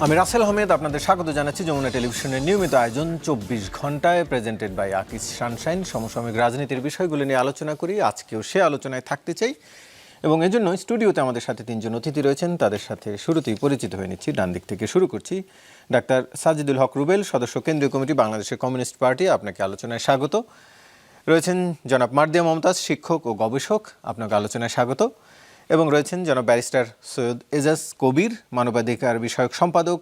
আমি রাসেল আহমেদ আপনাদের স্বাগত জানাচ্ছি যমুনা টেলিভিশনের নিয়মিত আয়োজন 24 ঘন্টায় প্রেজেন্টেড বাই আকিস সানশাইন। সমসাময়িক রাজনীতির বিষয়গুলো নিয়ে আলোচনা করি। আজকেও সে আলোচনায় থাকতে চাই এবং এজন্য স্টুডিওতে আমাদের সাথে তিনজন অতিথি রয়েছেন। তাদের সাথে শুরুতেই পরিচিত হয়ে নিচ্ছি। ডান দিক থেকে শুরু করছি। ডাক্তার সাজিদুল হক রুবেল, সদস্য কেন্দ্রীয় কমিটি বাংলাদেশের কমিউনিস্ট পার্টি, আপনাকে আলোচনায় স্বাগত। রয়েছেন জনাব মার্দিয়া মমতাজ, শিক্ষক ও গবেষক, আপনাকে আলোচনায় স্বাগত। এবং রয়েছেন জনাব ব্যারিস্টার সৈয়দ এজাজ কবির, মানবাধিকার বিষয়ক সম্পাদক,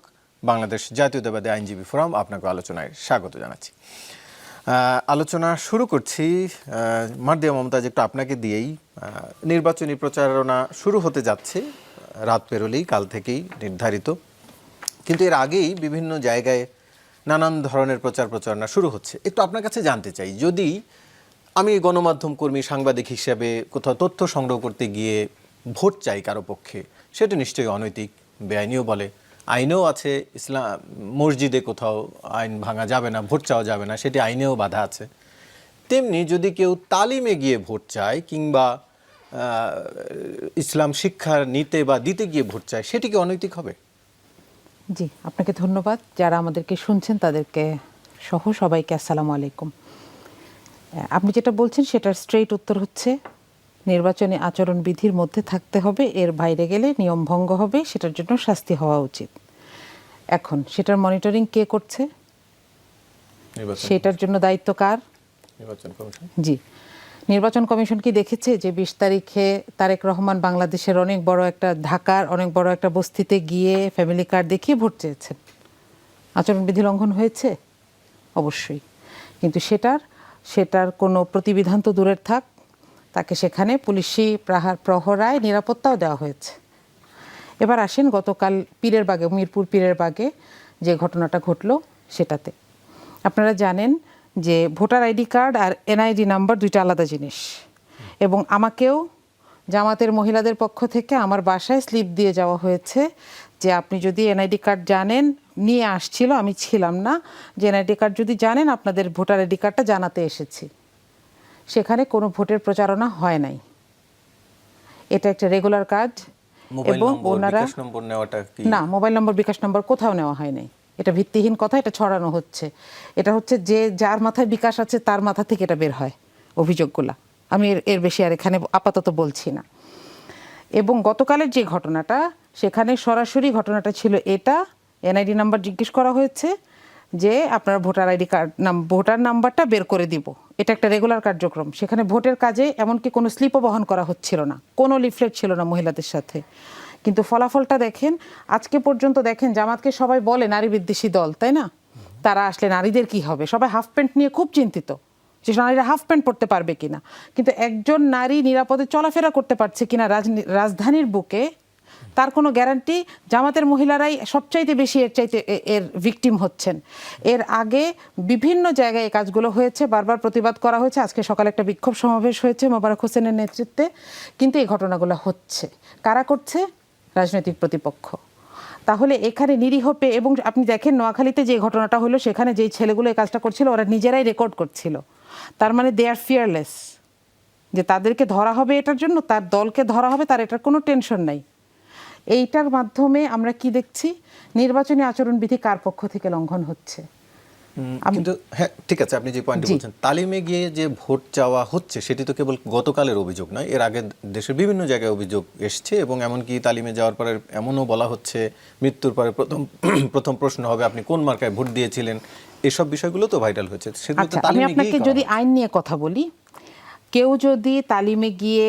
বাংলাদেশ জাতীয়তাবাদী আইনজীবী ফোরাম, আপনাকে আলোচনায় স্বাগত জানাচ্ছি। আলোচনা শুরু করছি মার্দিয়া মমতাজ, একটু আপনাকে দিয়েই। নির্বাচনী প্রচারণা শুরু হতে যাচ্ছে, রাত পেরোলেই, কাল থেকেই নির্ধারিত, কিন্তু এর আগেই বিভিন্ন জায়গায় নানান ধরনের প্রচারণা শুরু হচ্ছে। একটু আপনার কাছে জানতে চাই, যদি আমি গণমাধ্যম কর্মী, সাংবাদিক হিসেবে কোথাও তথ্য সংগ্রহ করতে গিয়ে ভোট চাই কারো পক্ষে, সেটা নিশ্চয়ই অনৈতিক, বেআইনিও বলে, আইনেও আছে। ইসলাম মসজিদে কোথাও আইন ভাঙা যাবে না, ভোট চাওয়া যাবে না, সেটি আইনেও বাধা আছে। তেমনি যদি কেউ তালিমে গিয়ে ভোট চায় কিংবা ইসলাম শিক্ষা নিতে বা দিতে গিয়ে ভোট চায়, সেটি কি অনৈতিক হবে? জি, আপনাকে ধন্যবাদ। যারা আমাদেরকে শুনছেন তাদেরকে সহ সবাইকে আসসালামু আলাইকুম। আপনি যেটা বলছেন সেটার স্ট্রেইট উত্তর হচ্ছে নির্বাচনী আচরণবিধির মধ্যে থাকতে হবে, এর বাইরে গেলে নিয়ম ভঙ্গ হবে, সেটার জন্য শাস্তি হওয়া উচিত। এখন সেটার মনিটরিং কে করছে, সেটার জন্য দায়িত্ব কার? নির্বাচন কমিশন। জি, নির্বাচন কমিশন কি দেখেছে যে 20 তারিখে তারেক রহমান বাংলাদেশের অনেক বড় একটা, ঢাকার অনেক বড় একটা বস্তিতে গিয়ে ফ্যামিলি কার্ড দেখিয়ে ভোট চেয়েছেন? আচরণবিধি লঙ্ঘন হয়েছে? অবশ্যই। কিন্তু সেটার কোনো প্রতিবিধান তো দূরের থাক, তাকে সেখানে পুলিশি প্রহরায় নিরাপত্তাও দেওয়া হয়েছে। এবার আসেন গতকাল পীরেরবাগে, মিরপুর পীরেরবাগে যে ঘটনাটা ঘটলো সেটাতে। আপনারা জানেন যে ভোটার আইডি কার্ড আর এনআইডি নাম্বার দুইটা আলাদা জিনিস, এবং আমাকেও জামাতের মহিলাদের পক্ষ থেকে আমার বাসায় স্লিপ দিয়ে যাওয়া হয়েছে যে আপনি যদি এনআইডি কার্ড জানেন, নিয়ে আসছিল, আমি ছিলাম না, যে এনআইডি কার্ড যদি জানেন আপনাদের ভোটার আইডি কার্ডটা জানাতে এসেছি। সেখানে কোনো ভোটের প্রচারণা হয় নাই, এটা একটা রেগুলার কাজ। এবং ওনারা না, মোবাইল নম্বর, বিকাশ নম্বর কোথাও নেওয়া হয় নাই। এটা ভিত্তিহীন কথা, এটা ছড়ানো হচ্ছে। এটা হচ্ছে যে যার মাথায় বিকাশ আছে তার মাথা থেকে এটা বের হয় অভিযোগগুলা। আমি এর বেশি আর এখানে আপাতত বলছি না। এবং গতকালের যে ঘটনাটা, সেখানে সরাসরি ঘটনাটা ছিল এটা, এনআইডি নাম্বার জিজ্ঞেস করা হয়েছে যে আপনার ভোটার আইডি কার্ড, ভোটার নাম্বারটা বের করে দিব। এটা একটা রেগুলার কার্যক্রম। সেখানে ভোটের কাজে এমনকি কোনো স্লিপও বহন করা হচ্ছিল না, কোনো লিফলেট ছিল না মহিলাদের সাথে। কিন্তু ফলাফলটা দেখেন, আজকে পর্যন্ত দেখেন জামাতকে সবাই বলে নারী বিদ্বেষী দল, তাই না? তারা আসলে নারীদের কি হবে, সবাই হাফ প্যান্ট নিয়ে খুব চিন্তিত যে নারীরা হাফ প্যান্ট পরতে পারবে কিনা। কিন্তু একজন নারী নিরাপদে চলাফেরা করতে পারছে কিনা রাজধানীর বুকে, তার কোনো গ্যারান্টি? জামাতের মহিলারাই সবচাইতে বেশি এর ভিকটিম হচ্ছেন। এর আগে বিভিন্ন জায়গায় এই কাজগুলো হয়েছে, বারবার প্রতিবাদ করা হয়েছে। আজকে সকালে একটা বিক্ষোভ সমাবেশ হয়েছে মোবারক হোসেনের নেতৃত্বে। কিন্তু এই ঘটনাগুলো হচ্ছে, কারা করছে? রাজনৈতিক প্রতিপক্ষ। তাহলে এখানে নিরীহ পেয়ে, এবং আপনি দেখেন নোয়াখালীতে যে ঘটনাটা হলো, সেখানে যেই ছেলেগুলো এই কাজটা করছিল ওরা নিজেরাই রেকর্ড করছিল। তার মানে দে আর ফিয়ারলেস, যে তাদেরকে ধরা হবে এটার জন্য, তার দলকে ধরা হবে, তার এটার কোনো টেনশন নাই। এইটার মাধ্যমে আমরা কি দেখছি? নির্বাচনী আচরণবিধি কার পক্ষ থেকে লঙ্ঘন হচ্ছে? কিন্তু হ্যাঁ, ঠিক আছে, আপনি যে পয়েন্টে বলছেন, তালিমে গিয়ে যে ভোট চাওয়া হচ্ছে, সেটি তো কেবল গতকালের অভিযোগ নয়, এর আগে দেশের বিভিন্ন জায়গায় অভিযোগ এসছে। এবং এমনকি তালিমে যাওয়ার পরে এমনও বলা হচ্ছে মৃত্যুর পরে প্রথম প্রশ্ন হবে আপনি কোন মার্কায় ভোট দিয়েছিলেন। এসব বিষয়গুলো তো ভাইরাল হয়েছে। আচ্ছা, আমি আপনাকে যদি আইন নিয়ে কথা বলি, কেউ যদি তালিমে গিয়ে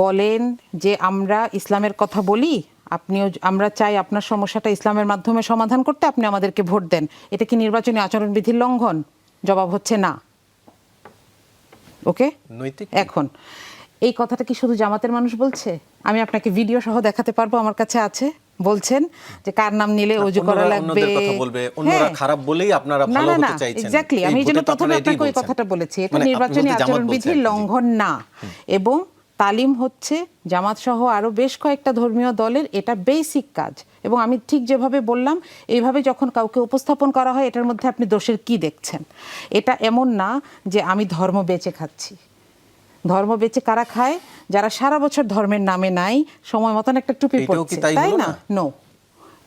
বলেন যে আমরা ইসলামের কথা বলি, আপনিও, আমরা চাই আপনার সমস্যাটা ইসলামের মাধ্যমে সমাধান করতে, আপনি আমাদেরকে ভোট দেন, এটা কি নির্বাচনী আচরণবিধির লঙ্ঘন? জবাব হচ্ছে না। ওকে, নৈতিক। এখন এই কথাটা কি শুধু জামাতের মানুষ বলছে? আমি আপনাকে ভিডিও সহ দেখাতে পারবো, আমার কাছে আছে। বলছেন যে কার নাম নিলে ওযু করা লাগবে, অন্যরা খারাপ বলেই আপনারা ভালো হতে চাইছেন। এক্স্যাক্টলি, আমি যেন প্রথমে আপনাকে ওই কথাটা বলেছি, এটা নির্বাচনী আচরণবিধির লঙ্ঘন না। এবং তালিম হচ্ছে জামাত সহ আরো বেশ কয়েকটা ধর্মীয় দলের এটা বেসিক কাজ। এবং আমি ঠিক যেভাবে বললাম, এইভাবে যখন কাউকে উপস্থাপন করা হয়, এটার মধ্যে আপনি দোষের কি দেখছেন? এটা এমন না যে আমি ধর্ম বেচে খাচ্ছি। ধর্ম বেচে কারা খায়? যারা সারা বছর ধর্মের নামে নাই, সময় মতন একটা টুপি পড়ছে, তাই না? নো,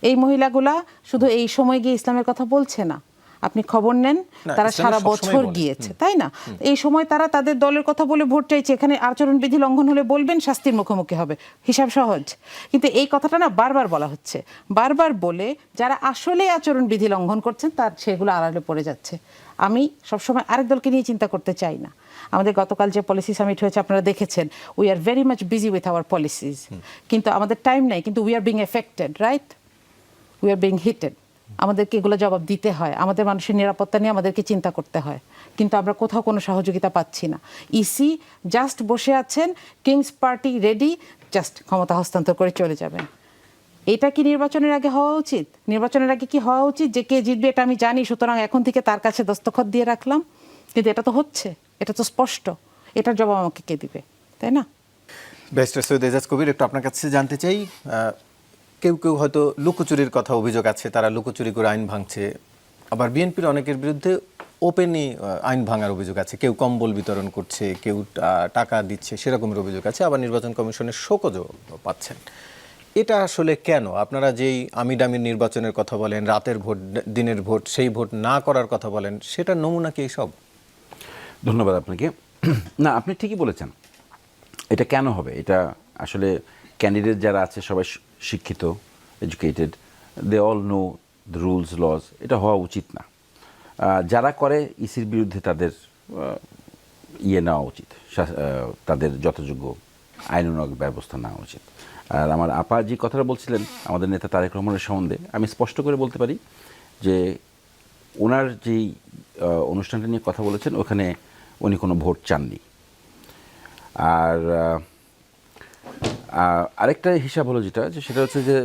এই মহিলাগুলা শুধু এই সময় গিয়ে ইসলামের কথা বলছে না, আপনি খবর নেন না, তারা ইসলামে সারা সবসময় বছর বলে। গিয়েছে, তাই না? এই সময় তারা তাদের দলের কথা বলে ভোট চাইছে, এখানে আচরণবিধি লঙ্ঘন হলে বলবেন, শাস্তির মুখোমুখি হবে, হিসাব সহজ। কিন্তু এই কথাটা না বারবার বলা হচ্ছে, বারবার বলে যারা আসলে আচরণবিধি লঙ্ঘন করছেন তার সেগুলো আড়ালে পড়ে যাচ্ছে। আমি সবসময় আরেক দলকে নিয়ে চিন্তা করতে চাই না। আমাদের গতকাল যে পলিসি সামিট হয়েছে আপনারা দেখেছেন, we are very much busy with our policies, কিন্তু আমাদের টাইম নাই, কিন্তু we are being affected, right? We are being heated. আমাদেরকে এগুলো জবাব দিতে হয়, আমাদের মানুষের নিরাপত্তা নিয়ে আমাদেরকে চিন্তা করতে হয়, কিন্তু আমরা কোথাও কোনো সহযোগিতা পাচ্ছি না। ইসি জাস্ট বসে আছেন, কিংস পার্টি রেডি, জাস্ট ক্ষমতা হস্তান্তর করে চলে যাবেন। এটা কি নির্বাচনের আগে হওয়া উচিত? নির্বাচনের আগে কি হওয়া উচিত যে কে জিতবে এটা আমি জানি, সুতরাং এখন থেকে তার কাছে দস্তখত দিয়ে রাখলাম? কিন্তু এটা তো হচ্ছে, এটা তো স্পষ্ট, এটার জবাব আমাকে কে দিবে, তাই না? ব্যারিস্টার সৈয়দ এজাজ কবির, একটু আপনার কাছে জানতে চাই, কেউ কেউ হয়তো লুকোচুরির কথা অভিযোগ আছে, তারা লুকোচুরি করে আইন ভাঙছে, আবার বিএনপির অনেকের বিরুদ্ধে ওপেনই আইন ভাঙার অভিযোগ আছে, কেউ কম্বল বিতরণ করছে, কেউ টাকা দিচ্ছে, সেরকমের অভিযোগ আছে, আবার নির্বাচন কমিশনের শোকজও পাচ্ছেন। এটা আসলে কেন? আপনারা যেই আমিডামির নির্বাচনের কথা বলেন, রাতের ভোট, দিনের ভোট, সেই ভোট না করার কথা বলেন, সেটার নমুনা কি সব? ধন্যবাদ আপনাকে। না, আপনি ঠিকই বলেছেন। এটা কেন হবে? এটা আসলে ক্যান্ডিডেট যারা আছে সবাই শিক্ষিত, educated, they all know the rules laws. এটা হওয়া উচিত না। যারা করে ইসির বিরুদ্ধে তাদের নেওয়া উচিত, তাদের যথাযোগ্য আইনানুগ ব্যবস্থা নেওয়া উচিত। আর আমার আপা যে কথাটা বলছিলেন আমাদের নেতা তারেক রহমানের সম্বন্ধে, আমি স্পষ্ট করে বলতে পারি যে ওনার যেই অনুষ্ঠানটা নিয়ে কথা বলেছেন ওখানে উনি কোনো ভোট চাননি। আর আরেকটা হিসাব হলো যেটা, সেটা হচ্ছে যে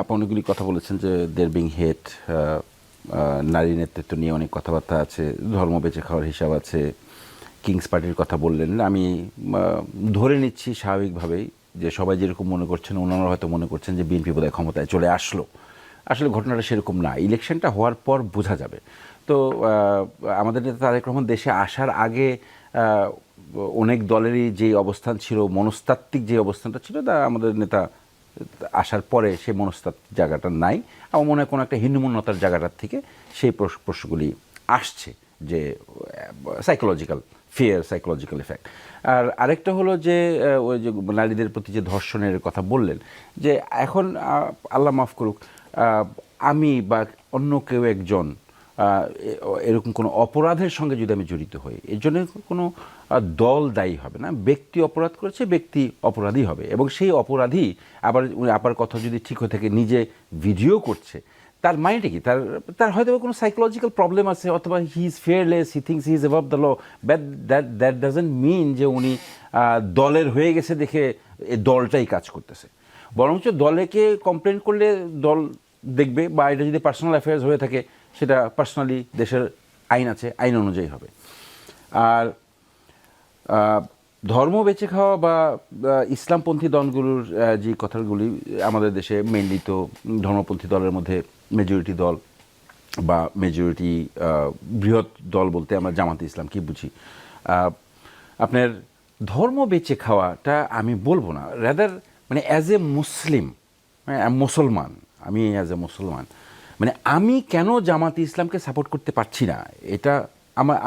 আপনি অনেকগুলি কথা বলেছেন যে দের বিং হেট, নারী নেতৃত্ব নিয়ে অনেক কথাবার্তা আছে, ধর্ম বেঁচে খাওয়ার হিসাব আছে, কিংস পার্টির কথা বললেন। আমি ধরে নিচ্ছি স্বাভাবিকভাবেই যে সবাই যেরকম মনে করছেন ওনারা হয়তো মনে করছেন যে বিএনপি বোধহয় ক্ষমতায় চলে আসলো। আসলে ঘটনাটা সেরকম না। ইলেকশনটা হওয়ার পর বোঝা যাবে। তো আমাদের নেতা তারেক রহমান দেশে আসার আগে অনেক দলেরই যে অবস্থান ছিল, মনস্তাত্ত্বিক যে অবস্থানটা ছিল, তা আমাদের নেতা আসার পরে সেই মনস্তাত্ত্বিক জায়গাটা নাই। আমার মনে হয় কোনো একটা হীনমন্যতার জায়গাটার থেকে সেই প্রশ্নগুলি আসছে, যে সাইকোলজিক্যাল ফিয়ার, সাইকোলজিক্যাল এফেক্ট। আর আরেকটা হলো যে ওই যে নারীদের প্রতি যে ধর্ষণের কথা বললেন, যে এখন আল্লাহ মাফ করুক, আমি বা অন্য কেউ একজন এরকম কোনো অপরাধের সঙ্গে যদি আমি জড়িত হই, এর জন্য কোনো দল দায়ী হবে না। ব্যক্তি অপরাধ করেছে, ব্যক্তি অপরাধী হবে। এবং সেই অপরাধী আবার আপার কথা যদি ঠিক হয়ে থাকে, নিজে ভিডিও করছে, তার মাইন্ডে কি, তার হয়তো কোনো সাইকোলজিক্যাল প্রবলেম আছে, অথবা he is fearless, he thinks he is above the law. But that doesn't mean যে উনি দলের হয়ে গেছে দেখে এই দলটাই কাজ করতেছে। বরঞ্চ দলেকে কমপ্লেন করলে দল দেখবে, বা এটা যদি পার্সোনাল অ্যাফেয়ার্স হয়ে থাকে সেটা পার্সোনালি দেশের আইন আছে, আইন অনুযায়ী হবে। আর ধর্ম বেঁচে খাওয়া বা ইসলামপন্থী দলগুলোর যে কথাগুলি আমাদের দেশে মেনলি তো ধর্মপন্থী দলের মধ্যে মেজরিটি দল বা মেজরিটি বৃহৎ দল বলতে আমরা জামাতে ইসলাম কি বুঝি। আপনার ধর্ম বেঁচে খাওয়াটা আমি বলবো না, রাদার মানে অ্যাজ এ মুসলিম, মুসলমান, আমি অ্যাজ এ মুসলমান, মানে আমি কেন জামাতে ইসলামকে সাপোর্ট করতে পারছি না, এটা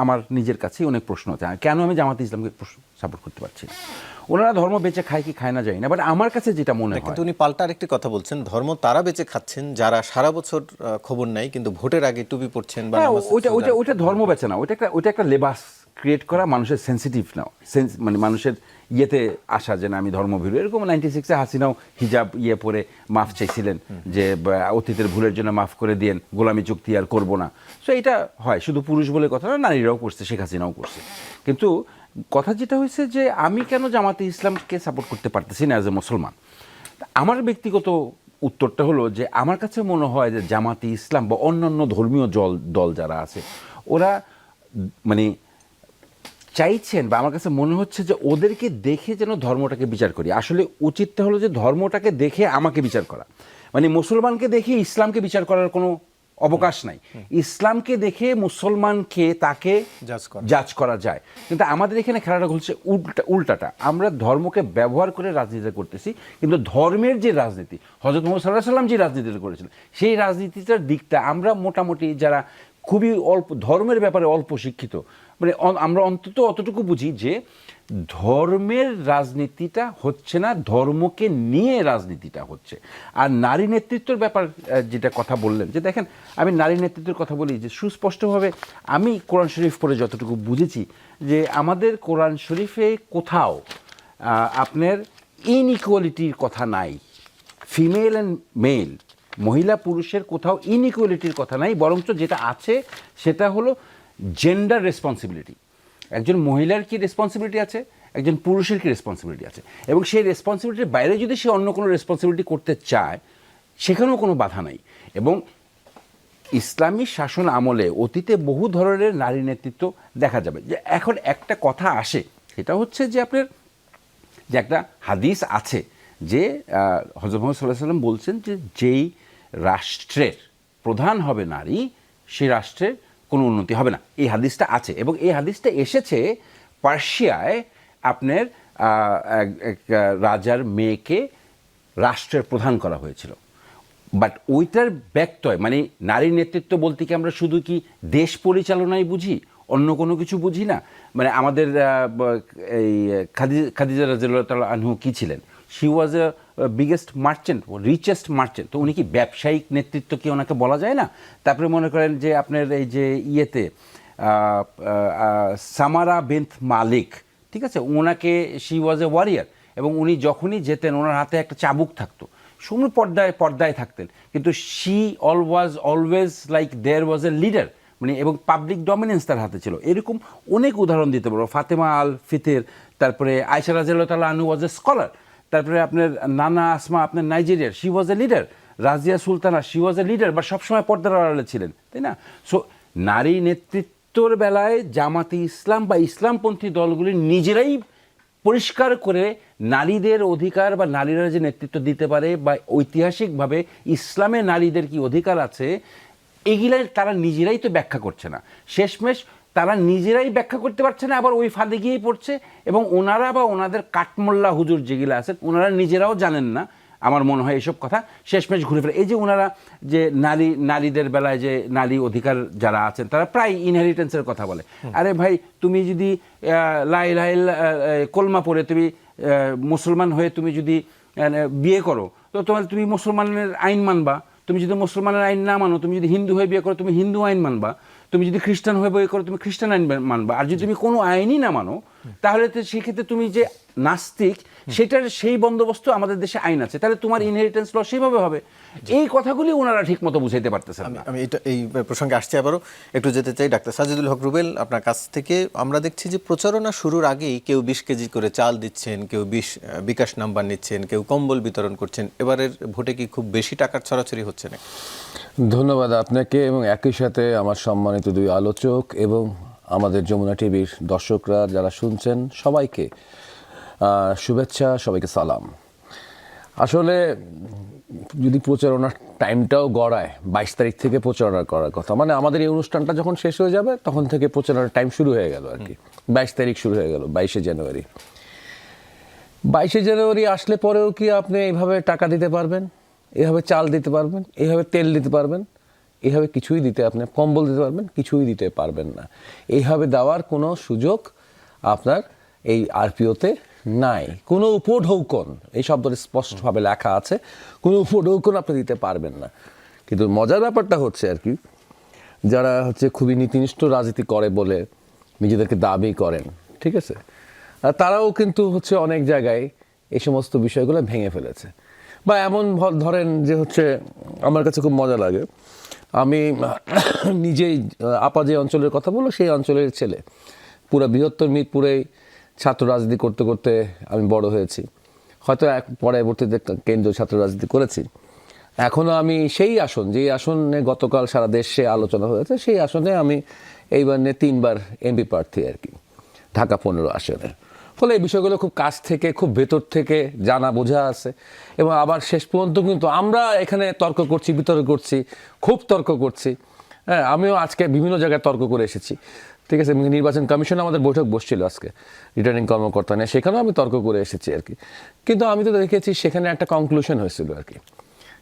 আমার নিজের কাছেই অনেক প্রশ্ন আছে। কেন আমি জামাতে ইসলামকে সাপোর্ট করতে পারছি না? ওনারা ধর্ম বেঁচে খায় কি খায় না জানি না, বাট আমার কাছে যেটা মনে হয়, কিন্তু উনি পাল্টা আরেকটি কথা বলছেন, ধর্ম তারা বেঁচে খাচ্ছেন যারা সারা বছর খবর নাই, কিন্তু ভোটের আগে টুপি পড়ছেন বা ওইটা ধর্ম বেঁচে না, ওইটা একটা লেবাস ক্রিয়েট করা, মানুষের সেন্সিটিভ নাও, মানে মানুষের ইয়েতে আসা যে না আমি ধর্মভীরু। এরকম 96-এ হাসিনাও হিজাব পরে মাফ চাইছিলেন যে অতীতের ভুলের জন্য মাফ করে দিয়েন, গোলামি চুক্তি আর করবো না। সো এটা হয়, শুধু পুরুষ বলে কথা না, নারীরাও করছে, শেখ হাসিনাও করছে। কিন্তু কথা যেটা হয়েছে যে আমি কেন জামাতে ইসলামকে সাপোর্ট করতে পারতেছি না অ্যাজ এ মুসলমান, আমার ব্যক্তিগত উত্তরটা হলো যে আমার কাছে মনে হয় যে জামাতে ইসলাম বা অন্যান্য ধর্মীয় দল যারা আছে, ওরা মানে চাইছেন, বা আমার কাছে মনে হচ্ছে যে ওদেরকে দেখে যেন ধর্মটাকে বিচার করি। আসলে উচিতটা হলো যে ধর্মটাকে দেখে আমাকে বিচার করা, মানে মুসলমানকে দেখে ইসলামকে বিচার করার কোনো অবকাশ নাই। ইসলামকে দেখে মুসলমানকে তাকে জাজ করা যায়, কিন্তু আমাদের এখানে খেলাটা ঘুরছে উল্টাটা। আমরা ধর্মকে ব্যবহার করে রাজনীতি করতেছি, কিন্তু ধর্মের যে রাজনীতি হযরত মুহাম্মদ সাল্লাল্লাহু আলাইহি ওয়াসাল্লাম যে রাজনীতিটা করেছিলেন, সেই রাজনীতিটার দিকটা আমরা মোটামুটি যারা খুবই অল্প ধর্মের ব্যাপারে অল্প শিক্ষিত, মানে আমরা অন্তত অতটুকু বুঝি যে ধর্মের রাজনীতিটা হচ্ছে না, ধর্মকে নিয়ে রাজনীতিটা হচ্ছে। আর নারী নেতৃত্বের ব্যাপার যেটা কথা বললেন, যে দেখেন আমি নারী নেতৃত্বের কথা বলি যে সুস্পষ্টভাবে আমি কোরআন শরীফ পড়ে যতটুকু বুঝেছি যে আমাদের কোরআন শরীফে কোথাও আপনার ইনইকুয়ালিটির কথা নাই, ফিমেল অ্যান্ড মেল, মহিলা পুরুষের কোথাও ইনইকুয়ালিটির কথা নাই, বরঞ্চ যেটা আছে সেটা হলো জেন্ডার রেসপন্সিবিলিটি। একজন মহিলার কি রেসপন্সিবিলিটি আছে, একজন পুরুষের কি রেসপন্সিবিলিটি আছে, এবং সেই রেসপন্সিবিলিটির বাইরে যদি সে অন্য কোনো রেসপন্সিবিলিটি করতে চায় সেখানেও কোনো বাধা নাই। এবং ইসলামী শাসন আমলে অতীতে বহু ধরনের নারী নেতৃত্ব দেখা যাবে। যে এখন একটা কথা আসে, সেটা হচ্ছে যে আপনার যে একটা হাদিস আছে যে হযরত মুহাম্মদ সাল্লাল্লাহু আলাইহি ওয়াসাল্লাম বলছেন যে যেই রাষ্ট্রের প্রধান হবে নারী, সেই রাষ্ট্রের কোনো উন্নতি হবে না। এই হাদিসটা আছে, এবং এই হাদিসটা এসেছে পার্সিয়ায় আপনার এক রাজার মেয়েকে রাষ্ট্রের প্রধান করা হয়েছিল। বাট ওইটার ব্যত্যয়, মানে নারী নেতৃত্ব বলতে কি আমরা শুধু কি দেশ পরিচালনাই বুঝি, অন্য কোনো কিছু বুঝি না? মানে আমাদের এই খাদিজা রাদিয়াল্লাহু তাআলা আনহু কি ছিলেন? She was A biggest merchant, richest merchant. তো উনি কি ব্যবসায়িক নেতৃত্ব কি ওনাকে বলা যায় না? তারপরে মনে করেন যে আপনার এই যে ইয়েতে সামারা বিনত মালিক, ঠিক আছে, ওনাকে শি ওয়াজ এ ওয়ারিয়ার, এবং উনি যখনই যেতেন ওনার হাতে একটা চাবুক থাকতো, সময় পর্দায় থাকতেন, কিন্তু she always like there was a leader, মানে এবং পাবলিক ডমিনেন্স তার হাতে ছিল। এরকম অনেক উদাহরণ দিতে পারবো। ফাতেমা আল ফিতের, তারপরে আয়েশা রাদিয়াল্লাহু তাআলা আনহা ওয়াজ এ স্কলার, তারপরে আপনার নানা আসমা আপনার নাইজেরিয়ার, she was a leader, Razia Sultana, she was a leader, বা সবসময় পর্দার আড়ালে ছিলেন, তাই না? সো নারী নেতৃত্বর বেলায় জামাতে ইসলাম বা ইসলামপন্থী দলগুলি নিজেরাই পরিষ্কার করে নারীদের অধিকার বা নারীরা যে নেতৃত্ব দিতে পারে বা ঐতিহাসিকভাবে ইসলামে নারীদের কি অধিকার আছে, এগুলাই তারা নিজেরাই তো ব্যাখ্যা করছে না। শেষমেশ তারা নিজেরাই ব্যাখ্যা করতে পারছে না, আবার ওই ফাঁদে গিয়েই পড়ছে, এবং ওনারা বা ওনাদের কাঠমোল্লা হুজুর যেগুলো আছে ওনারা নিজেরাও জানেন না আমার মনে হয় এসব কথা, শেষমেশ ঘুরে ফেরে। এই যে ওনারা যে নারীদের বেলায় যে নারী অধিকার যারা আছেন তারা প্রায় ইনহেরিটেন্সের কথা বলে। আরে ভাই, তুমি যদি লা ইলাহা ইল্লাল্লাহ কলমা পড়ে তুমি মুসলমান হয়ে তুমি যদি বিয়ে করো, তো তুমি মুসলমানের আইন মানবা। তুমি যদি মুসলমানের আইন না মানো, তুমি যদি হিন্দু হয়ে বিয়ে করো, তুমি হিন্দু আইন মানবা। তুমি যদি খ্রিস্টান হয়ে বিয়ে করো, তুমি খ্রিস্টান আইন মানবা। আর যদি তুমি কোনো আইনই না মানো, তাহলে তো সেক্ষেত্রে তুমি যে নাস্তিক, সেটার সেই বন্দোবস্ত আমাদের দেশে আইন আছে, তাহলে তোমার ইনহেরিটেন্স ল সেইভাবে হবে। এই কথাগুলি ওনারা ঠিক মতো বুঝাইতে পারতেছেন না। আমি এই প্রসঙ্গে আসছি, আবারও একটু যেতে চাই। ডাক্তার সাজিদুল হক রুবেল, আপনার কাছ থেকে আমরা দেখছি যে প্রচারণা শুরুর আগেই কেউ 20 কেজি করে চাল দিচ্ছেন, কেউ বিকাশ নাম্বার নিচ্ছেন, কেউ কম্বল বিতরণ করছেন। এবারের ভোটে কি খুব বেশি টাকার ছড়াছড়ি হচ্ছে না? ধন্যবাদ আপনাকে, এবং একই সাথে আমার সম্মানিত দুই আলোচক এবং আমাদের যমুনা টিভির দর্শকরা যারা শুনছেন সবাইকে শুভেচ্ছা, সবাইকে সালাম। আসলে যদি প্রচারণার টাইমটাও গড়ায়, 22 তারিখ থেকে প্রচারণা করার কথা, মানে আমাদের এই অনুষ্ঠানটা যখন শেষ হয়ে যাবে তখন থেকে প্রচারণার টাইম শুরু হয়ে গেল আর কি। 22 তারিখ শুরু হয়ে গেল, 22শে জানুয়ারি। 22শে জানুয়ারি আসলে পরেও কি আপনি এইভাবে টাকা দিতে পারবেন, এইভাবে চাল দিতে পারবেন, এইভাবে তেল দিতে পারবেন? এইভাবে কিছুই দিতে, আপনি কম্বল দিতে পারবেন? কিছুই দিতে পারবেন না। এইভাবে দেওয়ার কোনো সুযোগ আপনার এই আরপিওতে নাই। কোনো উপঢৌকন, এই শব্দটা স্পষ্টভাবে লেখা আছে, কোনো উপঢৌকন আপনি দিতে পারবেন না। কিন্তু মজার ব্যাপারটা হচ্ছে আর কি, যারা হচ্ছে খুবই নীতিনিষ্ঠ রাজনীতি করে বলে নিজেদেরকে দাবি করেন, ঠিক আছে, আর তারাও কিন্তু হচ্ছে অনেক জায়গায় এই সমস্ত বিষয়গুলো ভেঙে ফেলেছে। বা এমন ধরেন যে হচ্ছে, আমার কাছে খুব মজা লাগে, আমি নিজেই আপা যে অঞ্চলের কথা বললো সেই অঞ্চলের ছেলে, পুরো বৃহত্তর মিরপুরেই ছাত্র রাজনীতি করতে করতে আমি বড় হয়েছি। হয়তো পরবর্তীতে কেন্দ্রীয় ছাত্র রাজনীতি করেছি। এখনও আমি সেই আসন, যেই আসনে গতকাল সারা দেশে আলোচনা হয়েছে, সেই আসনে আমি এইবার নিয়ে 3বার এমপি প্রার্থী আর কি, ঢাকা 15 আসনে। ফলে এই বিষয়গুলো খুব কাছ থেকে, খুব ভেতর থেকে জানা বোঝা আছে। এবং আবার শেষ পর্যন্ত কিন্তু আমরা এখানে তর্ক করছি, বিতর্ক করছি, খুব তর্ক করছি। হ্যাঁ, আমিও আজকে বিভিন্ন জায়গায় তর্ক করে এসেছি, ঠিক আছে। নির্বাচন কমিশনে আমাদের বৈঠক বসছিল আজকে রিটার্নিং কর্মকর্তা নিয়ে, সেখানেও আমি তর্ক করে এসেছি আর কি। কিন্তু আমি তো দেখেছি সেখানে একটা কনক্লুশন হয়েছিল আর কি।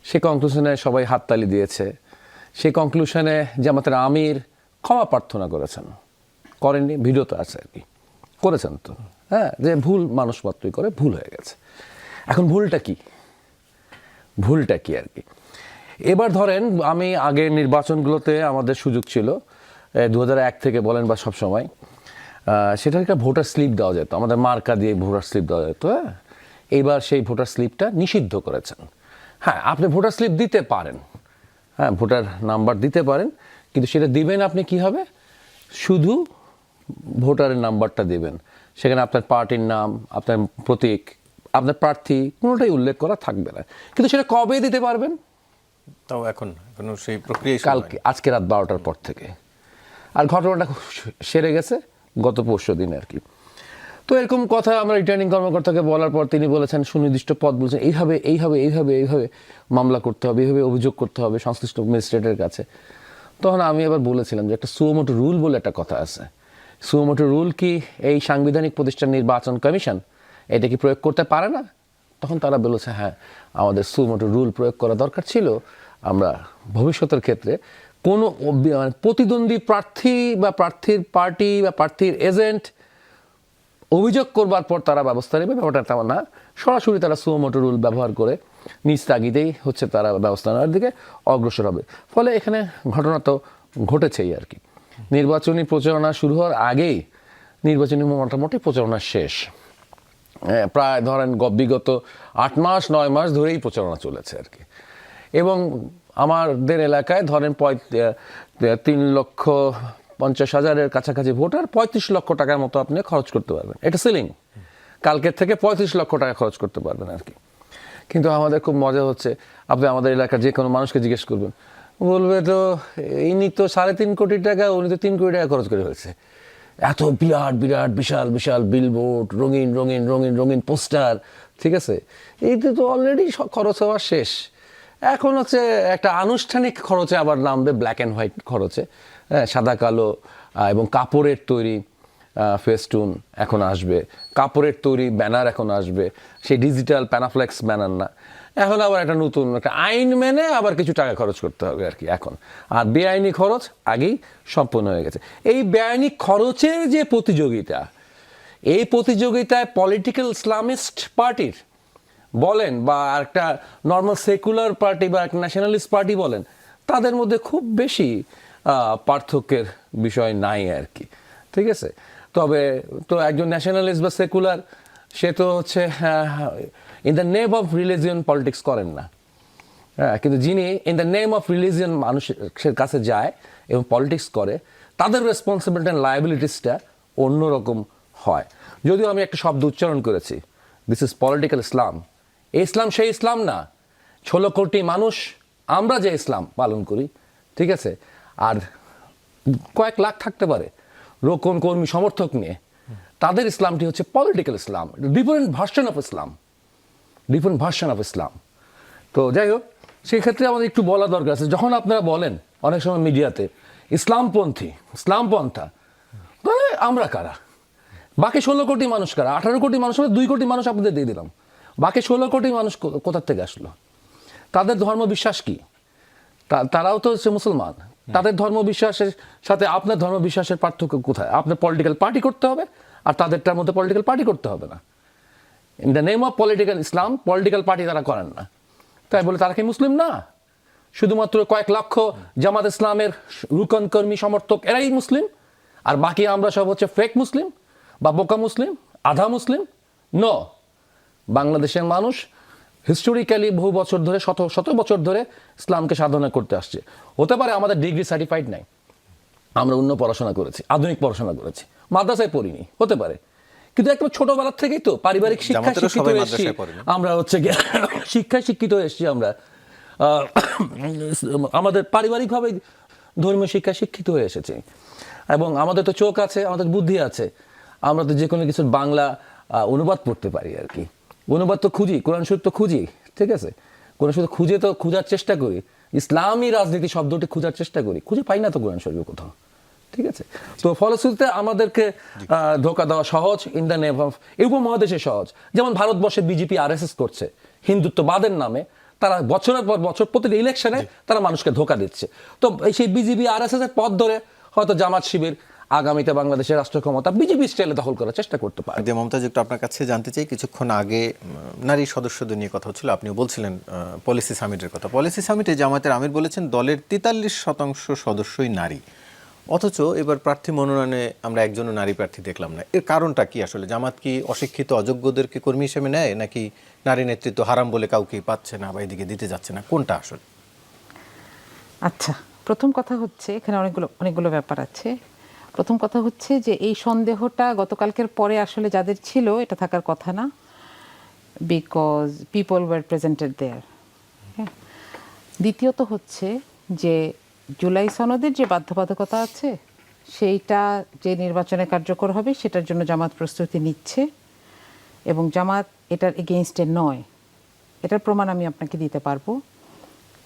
সেই কনক্লুশনে সবাই হাততালি দিয়েছে। সেই কনক্লুশনে জামাতের আমির ক্ষমা প্রার্থনা করেছেন, করেননি? ভিডিও তো আছে আর কি, করেছেন তো। হ্যাঁ, যে ভুল মানুষ মাত্রই করে, ভুল হয়ে গেছে। এখন ভুলটা কি, ভুলটা কি আর কি? এবার ধরেন আমি আগের নির্বাচনগুলোতে আমাদের সুযোগ ছিল 2001 থেকে বলেন বা সব সময়, সেটা একটা ভোটার স্লিপ দেওয়া যেত, আমাদের মার্কা দিয়ে ভোটার স্লিপ দেওয়া যেত। হ্যাঁ, এইবার সেই ভোটার স্লিপটা নিষিদ্ধ করেছেন। হ্যাঁ, আপনি ভোটার স্লিপ দিতে পারেন, হ্যাঁ, ভোটার নাম্বার দিতে পারেন, কিন্তু সেটা দিবেন আপনি কি হবে? শুধু ভোটারের নাম্বারটা দেবেন, সেখানে আপনার পার্টির নাম, আপনার প্রতীক, আপনার প্রার্থী কোনোটাই উল্লেখ করা থাকবে না। কিন্তু সেটা কবে দিতে পারবেন? তাও এখনো সেই প্রক্রিয়া কালকে, আজকে রাত 12টার পর থেকে। আর ঘটনাটা সেরে গেছে গত পরশু দিন আর কি। তো এরকম কথা আমরা রিটার্নিং কর্মকর্তাকে বলার পর তিনি বলেছেন, সুনির্দিষ্ট পদ বলছেন, এইভাবে মামলা করতে হবে, এইভাবে অভিযোগ করতে হবে সংশ্লিষ্ট ম্যাজিস্ট্রেটের কাছে। তখন আমি আবার বলেছিলাম যে একটা সুমোটো রুল বলে একটা কথা আছে। সুমোটো রুল কি এই সাংবিধানিক প্রতিষ্ঠান নির্বাচন কমিশন এটা কি প্রয়োগ করতে পারে না? তখন তারা বলেছে, হ্যাঁ, আমাদের সুমোটো রুল প্রয়োগ করা দরকার ছিল। আমরা ভবিষ্যতের ক্ষেত্রে কোনো প্রতিদ্বন্দ্বী প্রার্থী বা প্রার্থীর পার্টি বা প্রার্থীর এজেন্ট অভিযোগ করবার পর তারা ব্যবস্থা নেবে, ব্যাপারটা তেমন না। সরাসরি তারা সুমোটো রুল ব্যবহার করে নিজ তাগিদেই হচ্ছে তারা ব্যবস্থা নেওয়ার দিকে অগ্রসর হবে। ফলে এখানে ঘটনা তো ঘটেছেই আর কি। নির্বাচনী প্রচারণা শুরু হওয়ার আগেই নির্বাচনী মোটামুটি প্রচারণা শেষ। প্রায় ধরেন বিগত 8 মাস 9 মাস ধরেই প্রচারণা চলেছে আর কি। এবং আমাদের এলাকায় ধরেন 3,50,000-এর কাছাকাছি ভোটার, 35 লক্ষ টাকার মতো আপনি খরচ করতে পারবেন। এটা সিলিং, কালকের থেকে 35 লক্ষ টাকা খরচ করতে পারবেন আর কি। কিন্তু আমাদের খুব মজা হচ্ছে, আপনি আমাদের এলাকার যে কোনো মানুষকে জিজ্ঞেস করবেন, বলবে তো ইনি তো 3.5 কোটি টাকা, উনি তো 3 কোটি টাকা খরচ করে ফেলছে। এত বিরাট বিরাট বিশাল বিশাল বিলবোর্ড, রঙিন রঙিন রঙিন রঙিন পোস্টার, ঠিক আছে, এইটা তো অলরেডি খরচ হওয়া শেষ। এখন হচ্ছে একটা আনুষ্ঠানিক খরচে আবার নামবে, ব্ল্যাক অ্যান্ড হোয়াইট খরচে, সাদা কালো এবং কাপড়ের তৈরি ফেস্টুন এখন আসবে, কাপড়ের তৈরি ব্যানার এখন আসবে, সেই ডিজিটাল প্যানাফ্লেক্স ব্যানার না। এখন আবার একটা নতুন একটা আইন মেনে আবার কিছু টাকা খরচ করতে হবে আর কি এখন। আর বেআইনি খরচ আগেই সম্পন্ন হয়ে গেছে। এই বেআইনি খরচের যে প্রতিযোগিতা, এই প্রতিযোগিতায় পলিটিক্যাল ইসলামিস্ট পার্টির বলেন বা একটা নর্মাল সেকুলার পার্টি বা একটা ন্যাশনালিস্ট পার্টি বলেন, তাদের মধ্যে খুব বেশি পার্থক্যের বিষয় নাই আর কি, ঠিক আছে। তবে তো একজন ন্যাশনালিস্ট বা সেকুলার, সে তো হচ্ছে in the name of religion politics করেন না, হ্যাঁ, কিন্তু যিনি in the name of religion মানুষের কাছে যায় এবং পলিটিক্স করে, তাদের রেসপন্সিবিলিটি অ্যান্ড লায়াবিলিটিসটা অন্যরকম হয়। যদিও আমি একটা শব্দ উচ্চারণ করেছি, দিস ইজ পলিটিক্যাল ইসলাম। এই ইসলাম সেই ইসলাম না। 16 কোটি মানুষ আমরা যে ইসলাম পালন করি, ঠিক আছে, আর কয়েক লাখ থাকতে পারে রোকন কর্মী সমর্থক নিয়ে, তাদের ইসলামটি হচ্ছে political Islam, different version of Islam, different version of Islam. তো যাই হোক, সেক্ষেত্রে আমাদের একটু বলা দরকার আছে। যখন আপনারা বলেন অনেক সময় মিডিয়াতে ইসলামপন্থী, ইসলামপন্থা, তাহলে আমরা কারা? বাকি 16 কোটি মানুষ কারা? 18 কোটি মানুষ, 2 কোটি মানুষ আপনাদের দিয়ে দিলাম, বাকি 16 কোটি মানুষ কোথার থেকে আসলো? তাদের ধর্মবিশ্বাস কি? তারাও তো হচ্ছে মুসলমান। তাদের ধর্মবিশ্বাসের সাথে আপনার ধর্মবিশ্বাসের পার্থক্য কোথায়? আপনার পলিটিক্যাল পার্টি করতে হবে, আর তাদেরটার মধ্যে পলিটিক্যাল পার্টি করতে হবে না। In the name of political Islam political party তারা করেন না, তাই বলে তারা কি মুসলিম না? শুধুমাত্র কয়েক লক্ষ জামাত ইসলামের রুকন কর্মী সমর্থক এরাই মুসলিম, আর বাকি আমরা সব হচ্ছে ফেক মুসলিম বা বোকা মুসলিম, আধা মুসলিম? নো। বাংলাদেশের মানুষ হিস্টোরিক্যালি বহু বছর ধরে, শত বছর ধরে ইসলামকে সাধনা করতে আসছে। হতে পারে আমাদের ডিগ্রি সার্টিফাইড নাই, আমরা অন্য পড়াশোনা করেছি, আধুনিক পড়াশোনা করেছি, মাদ্রাসায় পড়িনি, হতে পারে, কিন্তু একদম ছোটবেলার থেকেই তো পারিবারিক শিক্ষায় শিক্ষিত এসেছি আমরা, হচ্ছে শিক্ষায় শিক্ষিত এসেছি আমরা, আমাদের পারিবারিকভাবে ধর্মীয় শিক্ষায় শিক্ষিত হয়ে এসেছি, এবং আমাদের তো চোখ আছে, আমাদের বুদ্ধি আছে, আমরা তো যে কোনো কিছু বাংলা অনুবাদ পড়তে পারি আর কি। অনুবাদ তো খুঁজি, কোরআন শরীফ তো খুঁজি, ঠিক আছে, কোরআন শরীফ খোঁজার চেষ্টা করি, ইসলামী রাজনীতি শব্দটি খোঁজার চেষ্টা করি, খুঁজে পাই না তো কোরআন শরীফে কোথাও, ঠিক আছে। তো ফলশ্রুতিতে আমাদেরকে ধোকা দেওয়া সহজ, ইন দ্য নেম অফ, এই উপমহাদেশে সহজ। যেমন ভারতবর্ষে বিজেপি RSS করছে হিন্দুত্ববাদের নামে, তারা বছরের পর বছর প্রতিটি ইলেকশনে তারা মানুষকে ধোকা দিচ্ছে। তো সেই বিজেপি RSS এর পথ ধরে হয়তো জামাত শিবির আগামীতে বাংলাদেশের রাষ্ট্র ক্ষমতা বিজেপি স্টাইলে দখল করার চেষ্টা করতে পারে। মমতাজ, একটু আপনার কাছে জানতে চাই, কিছুক্ষণ আগে নারী সদস্যদের নিয়ে কথা হচ্ছিল, আপনিও বলছিলেন পলিসি সামিটের কথা। পলিসি সামিটে জামায়াতের আমির বলেছেন দলের 43% সদস্যই নারী, অথচ এবার প্রার্থী মনোনয়নে আমরা একজনও নারী প্রার্থী দেখলাম না। এর কারণটা কি আসলে? জামাত কি অশিক্ষিত অযোগ্যদেরকে কর্মী হিসেবে নেয়, নাকি নারী নেতৃত্ব হারাম বলে কাউকে পাচ্ছে না বা এদিকে দিতে যাচ্ছে না, কোনটা আসলে? আচ্ছা, প্রথম কথা হচ্ছে এখানে অনেকগুলো ব্যাপার আছে। প্রথম কথা হচ্ছে যে এই সন্দেহটা গতকালকের পরে আসলে যাদের ছিল এটা থাকার কথা না, বিকজ পিপল ওয়ার প্রেজেন্টেড দেয়ার। দ্বিতীয়ত হচ্ছে যে জুলাই সনদের যে বাধ্যবাধকতা আছে সেইটা যে নির্বাচনে কার্যকর হবে সেটার জন্য জামাত প্রস্তুতি নিচ্ছে, এবং জামাত এটার এগেইনস্টে নয়। এটার প্রমাণ আমি আপনাকে দিতে পারবো।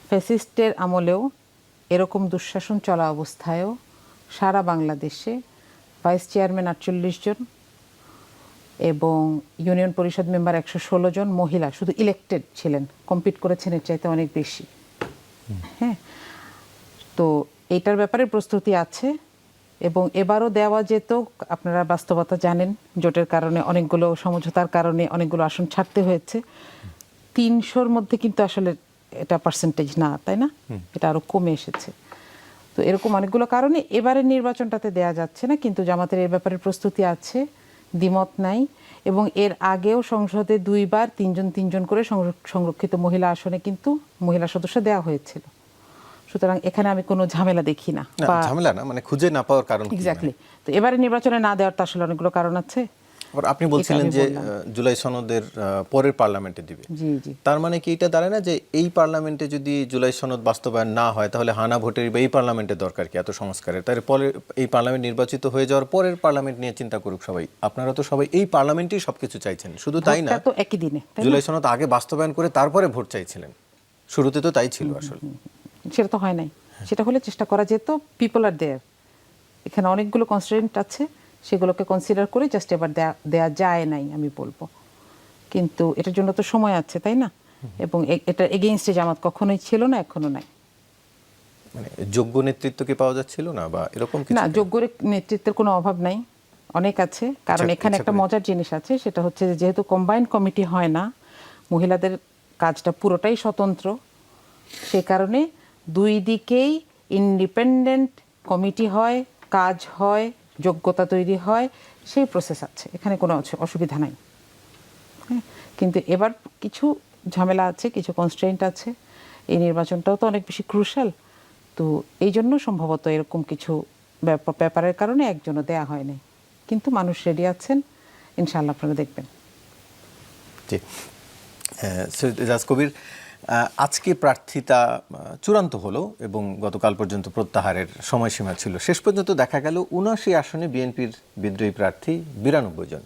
ফ্যাসিস্টের আমলেও এরকম দুঃশাসন চলা অবস্থায়ও সারা বাংলাদেশে ভাইস চেয়ারম্যান 48 জন এবং ইউনিয়ন পরিষদ মেম্বার 116 জন মহিলা শুধু ইলেক্টেড ছিলেন, কম্পিট করেছেন এর চাইতে অনেক বেশি। হ্যাঁ, তো এইটার ব্যাপারে প্রস্তুতি আছে এবং এবারও দেওয়া যেত। আপনারা বাস্তবতা জানেন, জোটের কারণে অনেকগুলো সমঝোতার কারণে অনেকগুলো আসন ছাড়তে হয়েছে। 300-র মধ্যে কিন্তু আসলে এটা পার্সেন্টেজ না, তাই না? এটা আরো কমে এসেছে। তো এরকম অনেকগুলো কারণে এবারের নির্বাচনটাতে দেয়া যাচ্ছে না, কিন্তু জামাতের এই ব্যাপারে প্রস্তুতি আছে, দ্বিমত নাই। এবং এর আগেও সংসদে 2 বার 3 জন করে সংরক্ষিত মহিলা আসনে কিন্তু মহিলা সদস্য দেওয়া হয়েছিল। সুতরাং এখানে আমি কোনো ঝামেলা দেখি না। ঝামেলা না, মানে খুঁজে না পাওয়ার কারণ। এক্স্যাক্টলি। তো এবারে নির্বাচনে না দেওয়ার তো আসলে অনেকগুলো কারণ আছে। আপনি বলছিলেন যে জুলাই সনদের পরের পার্লামেন্টে দিবে। জি জি। তার মানে কি এটা দাঁড়ায় না যে এই পার্লামেন্টে যদি জুলাই সনদ বাস্তবায়ন না হয় তাহলে হানা ভোটের বা এই পার্লামেন্টের দরকার কি এত সংস্কারের? তার পরে এই পার্লামেন্ট নির্বাচিত হয়ে যাওয়ার পরের পার্লামেন্ট নিয়ে চিন্তা করুক সবাই। আপনারা তো সবাই এই পার্লামেন্টেই সবকিছু চাইছেন, শুধু তাই না, তো একই দিনে জুলাই সনদ আগে বাস্তবায়ন করে তারপরে ভোট চাইছিলেন। শুরুতে তো তাই ছিল আসলে। সেটা তো হয় নাই। সেটা হলে চেষ্টা করা যেত। পিপল আর দেয়ার, এখানে অনেকগুলো কনস্ট্রেন্ট আছে, সেগুলোকে কনসিডার করে জাস্ট এবার দেয়া যায় নাই আমি বলবো। কিন্তু এটার জন্য তো সময় আছে, তাই না? এবং এটা এগেইনস্টে জামাত কখনোই ছিল না, এখনো নাই। মানে যোগ্য নেতৃত্ব কি পাওয়া যাচ্ছিল না বা এরকম কিছু? না, যোগ্য নেতৃত্বের কোনো অভাব নাই, অনেক আছে। কারণ এখানে একটা মজার জিনিস আছে, সেটা হচ্ছে যে যেহেতু কম্বাইন্ড কমিটি হয় না, মহিলাদের কাজটা পুরোটাই স্বতন্ত্র, সে কারণে দুই দিকেই ইন্ডিপেন্ডেন্ট কমিটি হয়, কাজ হয়, যোগ্যতা তৈরি হয়, সেই প্রসেস আছে, এখানে কোনো অসুবিধা নাই। হ্যাঁ, কিন্তু এবার কিছু ঝামেলা আছে, কিছু কনস্ট্রেন্ট আছে। এই নির্বাচনটাও তো অনেক বেশি ক্রুশাল, তো এই জন্য সম্ভবত এরকম কিছু ব্যাপারের কারণে একজনও দেয়া হয়নি। কিন্তু মানুষ রেডি আছেন, ইনশাআল্লাহ আপনারা দেখবেন। জি, সৈয়দ এজাজ কবির, আজকে প্রার্থিতা চূড়ান্ত হলো এবং গতকাল পর্যন্ত প্রত্যাহারের সময়সীমা ছিল। শেষ পর্যন্ত দেখা গেল 79 আসনে বিএনপির বিদ্রোহী প্রার্থী 92 জন।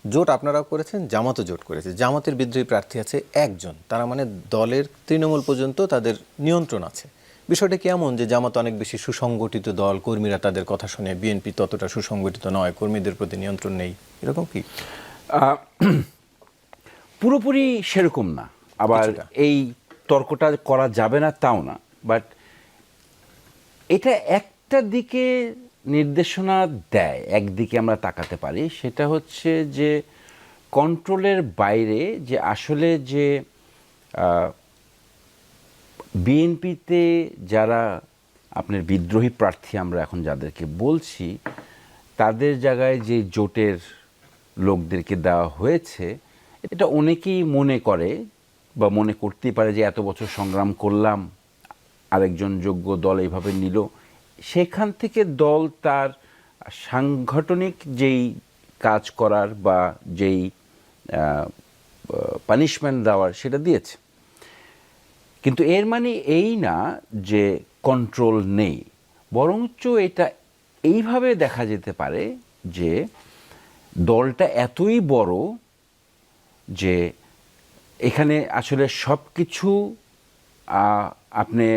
জোট আপনারাও করেছেন, জামাতও জোট করেছে। জামাতের বিদ্রোহী প্রার্থী আছে 1 জন। তারা মানে দলের তৃণমূল পর্যন্ত তাদের নিয়ন্ত্রণ আছে। বিষয়টা কি এমন যে জামাত অনেক বেশি সুসংগঠিত দল, কর্মীরা তাদের কথা শুনে, বিএনপি ততটা সুসংগঠিত নয়, কর্মীদের প্রতি নিয়ন্ত্রণ নেই, এরকম কি? পুরোপুরি সেরকম না, আবার এই তর্কটা করা যাবে না তাও না, বাট এটা একটা দিকে নির্দেশনা দেয়, একদিকে আমরা তাকাতে পারি, সেটা হচ্ছে যে কন্ট্রোলের বাইরে যে আসলে যে বিএনপিতে যারা আপনার বিদ্রোহী প্রার্থী আমরা এখন যাদেরকে বলছি, তাদের জায়গায় যে জোটের লোকদেরকে দেওয়া হয়েছে, এটা অনেকেই মনে করে বা মনে করতেই পারে যে এত বছর সংগ্রাম করলাম, আরেকজন যোগ্য দল এইভাবে নিল, সেখান থেকে দল তার সাংগঠনিক যেই কাজ করার বা যেই পানিশমেন্ট দেওয়ার সেটা দিয়েছে। কিন্তু এর মানে এই না যে কন্ট্রোল নেই, বরঞ্চ এটা এইভাবে দেখা যেতে পারে যে দলটা এতই বড় যে এখানে আসলে সব কিছু আপনি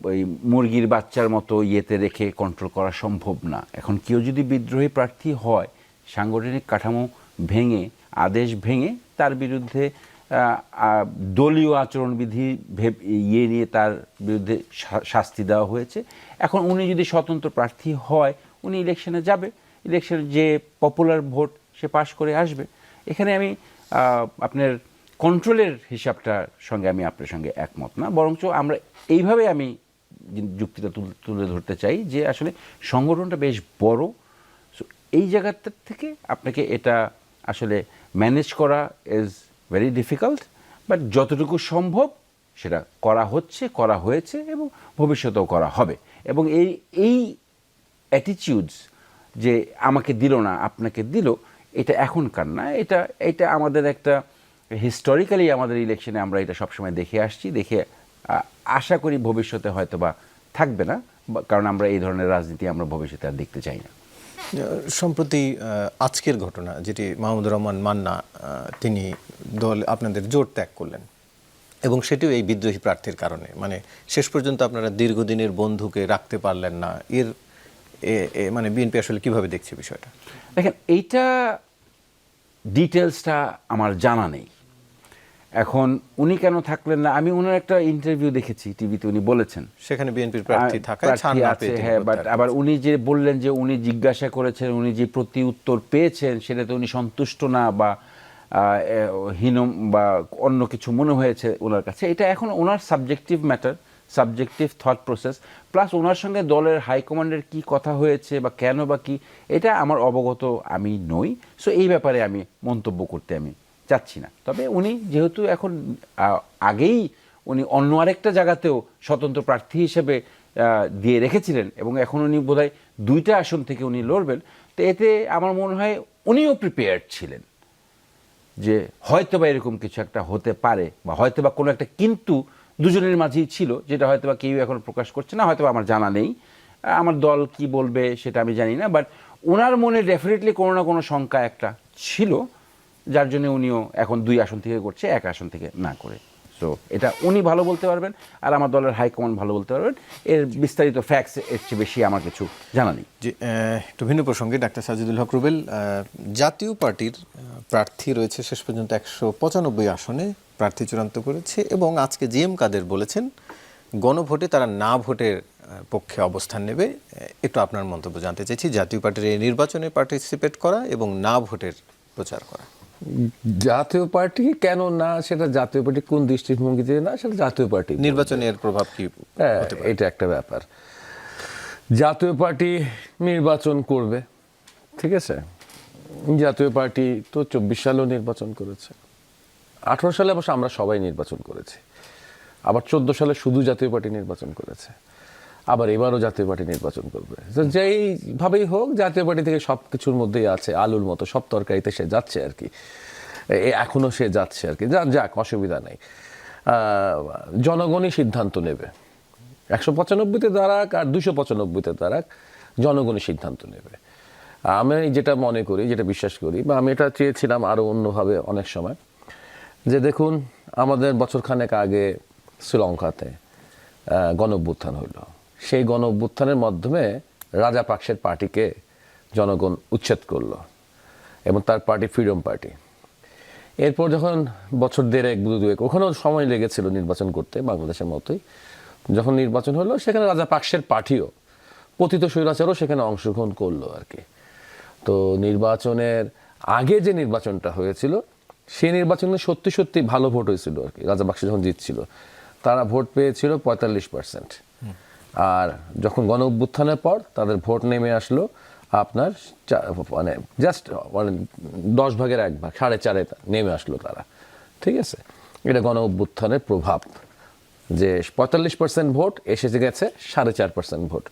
ওই মুরগির বাচ্চার মতো ইয়েতে রেখে কন্ট্রোল করা সম্ভব না। এখন কেউ যদি বিদ্রোহী প্রার্থী হয়, সাংগঠনিক কাঠামো ভেঙে, আদেশ ভেঙে তার বিরুদ্ধে দলীয় আচরণবিধি ইয়ে নিয়ে তার বিরুদ্ধে শাস্তি দেওয়া হয়েছে। এখন উনি যদি স্বতন্ত্র প্রার্থী হয়, উনি ইলেকশনে যাবে, ইলেকশনে যে পপুলার ভোট সে পাশ করে আসবে। এখানে আমি আপনার কন্ট্রোলের হিসাবটার সঙ্গে আমি আপনার সঙ্গে একমত না, বরঞ্চ আমরা এইভাবে আমি যুক্তিটা তুলে ধরতে চাই যে আসলে সংগঠনটা বেশ বড়। সো এই জায়গাটা থেকে আপনাকে এটা আসলে ম্যানেজ করা ইজ ভেরি ডিফিকাল্ট, বাট যতটুকু সম্ভব সেটা করা হচ্ছে, করা হয়েছে এবং ভবিষ্যতেও করা হবে। এবং এই অ্যাটিটিউডস যে আমাকে দিল না আপনাকে দিল, এটা এখনকার না, এটা আমাদের একটা হিস্টোরিক্যালি আমাদের ইলেকশনে আমরা এটা সবসময় দেখে আসছি, দেখে আশা করি ভবিষ্যতে হয়তো বা থাকবে না, কারণ আমরা এই ধরনের রাজনীতি আমরা ভবিষ্যতে আর দেখতে চাই না। সম্প্রতি আজকের ঘটনা যেটি মাহমুদুর রহমান মান্না তিনি আপনাদের জোট ত্যাগ করলেন, এবং সেটিও এই বিদ্রোহী প্রার্থীর কারণে, মানে শেষ পর্যন্ত আপনারা দীর্ঘদিনের বন্ধুকে রাখতে পারলেন না, মানে বিএনপি আসলে কিভাবে দেখছে বিষয়টা? দেখেন, এইটা ডিটেলসটা আমার জানা নেই। এখন উনি কেন থাকলেন না, আমি ওনার একটা ইন্টারভিউ দেখেছি টিভিতে, উনি বলেছেন সেখানে বিএনপির প্রার্থী থাকায় ছাড় না পেয়ে তিনি হ্যাঁ, বাট প্রত্যাহার আবার উনি যে বললেন যে উনি জিজ্ঞাসা করেছেন, উনি যে প্রতি উত্তর পেয়েছেন সেটাতে উনি সন্তুষ্ট না বা হীন বা অন্য কিছু মনে হয়েছে ওনার কাছে। এটা এখন ওনার subjective matter, subjective thought process, plus ওনার সঙ্গে দলের হাইকমান্ডের কি কথা হয়েছে বা কেন বা কি, এটা আমার অবগত আমি নই। সো এই ব্যাপারে আমি মন্তব্য করতে আমি চাচ্ছি না। তবে উনি যেহেতু এখন আগেই উনি অন্য আরেকটা জায়গাতেও স্বতন্ত্র প্রার্থী হিসেবে দিয়ে রেখেছিলেন এবং এখন উনি বোধহয় 2টা আসন থেকে উনি লড়বেন, তো এতে আমার মনে হয় উনিও প্রিপেয়ার্ড ছিলেন যে হয়তোবা এরকম কিছু একটা হতে পারে, বা হয়তোবা কোনো একটা কিন্তু দুজনের মাঝেই ছিল, যেটা হয়তোবা কেউ এখন প্রকাশ করছে না, হয়তোবা আমার জানা নেই, আমার দল কি বলবে সেটা আমি জানি না, বাট ওনার মনে ডেফিনেটলি কোনো না কোনো শঙ্কা একটা ছিল, যার জন্য উনিও এখন 2 আসন থেকে করছে, 1 আসন থেকে না করে। সো এটা উনি ভালো বলতে পারবেন, আর আমার দলের হাইকমান্ড ভালো বলতে পারবেন। এর বিস্তারিত ফ্যাক্টস এর চেয়ে বেশি আমার কিছু জানা নেই। যে একটু ভিন্ন প্রসঙ্গে, ডাক্তার সাজিদুল হক রুবেল, জাতীয় পার্টির প্রার্থী রয়েছে শেষ পর্যন্ত 195 আসনে প্রার্থী চূড়ান্ত করেছে, এবং আজকে জিএম কাদের বলেছেন গণভোটে তারা না ভোটের পক্ষে অবস্থান নেবে। একটু আপনার মন্তব্য জানতে চাইছি, জাতীয় পার্টির এই নির্বাচনে পার্টিসিপেট করা এবং না ভোটের প্রচার করা। জাতীয় পার্টি কেন না, সেটা জাতীয় পার্টি কোন দৃষ্টিভঙ্গিতে না, সেটা জাতীয় পার্টি নির্বাচনের প্রভাব কি হতে পারে? এটা একটা ব্যাপার। জাতীয় পার্টি নির্বাচন করবে, ঠিক আছে। জাতীয় পার্টি তো 24 সালেও নির্বাচন করেছে, 18 সালে অবশ্য আমরা সবাই নির্বাচন করেছি, আবার 14 সালে শুধু জাতীয় পার্টি নির্বাচন করেছে, আবার এবারও জাতীয় পার্টি নির্বাচন করবে। যেইভাবেই হোক জাতীয় পার্টি থেকে সব কিছুর মধ্যেই আছে, আলুর মতো সব তরকারিতে সে যাচ্ছে আর কি, এখনো সে যাচ্ছে আর কি, যাক অসুবিধা নেই। জনগণই সিদ্ধান্ত নেবে, 195-তে দাঁড়াক আর 295-তে দাঁড়াক, জনগণই সিদ্ধান্ত নেবে। আমি যেটা মনে করি, যেটা বিশ্বাস করি, বা আমি এটা চেয়েছিলাম আরও অন্যভাবে অনেক সময়, যে দেখুন আমাদের বছরখানেক আগে শ্রীলঙ্কাতে গণঅভ্যুত্থান হইল, সেই গণঅভ্যুত্থানের মাধ্যমে রাজাপাকসের পার্টিকে জনগণ উচ্ছেদ করলো এবং তার পার্টি ফ্রিডম পার্টি। এরপর যখন বছর 1.5-2 ওখানেও সময় লেগেছিল নির্বাচন করতে, বাংলাদেশের মতোই, যখন নির্বাচন হলো সেখানে রাজাপাকসের পার্টিও, পতিত স্বৈরাচারও সেখানে অংশগ্রহণ করলো আর কি। তো নির্বাচনের আগে যে নির্বাচনটা হয়েছিল সেই নির্বাচনে সত্যি সত্যি ভালো ভোট হয়েছিল আর কি। রাজাপাকসে যখন জিতছিল তারা ভোট পেয়েছিল 45%, আর যখন গণ অভ্যুত্থানের পর তাদের ভোট নেমে আসলো আপনার মানে জাস্ট 10 ভাগের 1 ভাগ, 4.5-এ নেমে আসলো তারা, ঠিক আছে। এটা গণ অভ্যুত্থানের প্রভাব, যে 45% ভোট এসে গেছে 4.5% ভোট।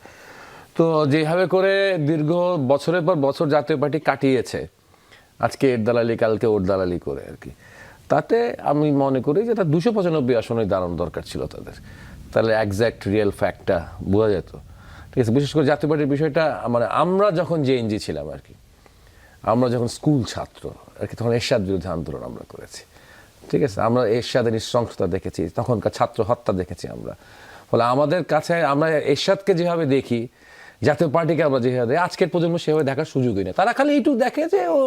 তো যেভাবে করে দীর্ঘ বছরের পর বছর জাতীয় পার্টি কাটিয়েছে, আজকে এর দালালি কালকে ওর দালালি করে আর কি, তাতে আমি মনে করি যে এটা 295 আসনে দাঁড়ানো দরকার ছিল তাদের, তাহলে একজ্যাক্ট রিয়েল ফ্যাক্টটা বোঝা যেত, ঠিক আছে। বিশেষ করে জাতীয় পার্টির বিষয়টা, মানে আমরা যখন জেএনজি ছিলাম আর কি, আমরা যখন স্কুল ছাত্র আর কি, তখন এরশাদ বিরুদ্ধে আন্দোলন আমরা করেছি, ঠিক আছে। আমরা এরশাদের নৃশংসতা দেখেছি, তখনকার ছাত্র হত্যা দেখেছি আমরা। ফলে আমাদের কাছে আমরা এরশাদকে যেভাবে দেখি, জাতীয় পার্টিকে আমরা যেভাবে দেখি, আজকের প্রজন্ম সেভাবে দেখার সুযোগই নেই। তারা খালি একটু দেখে যে ও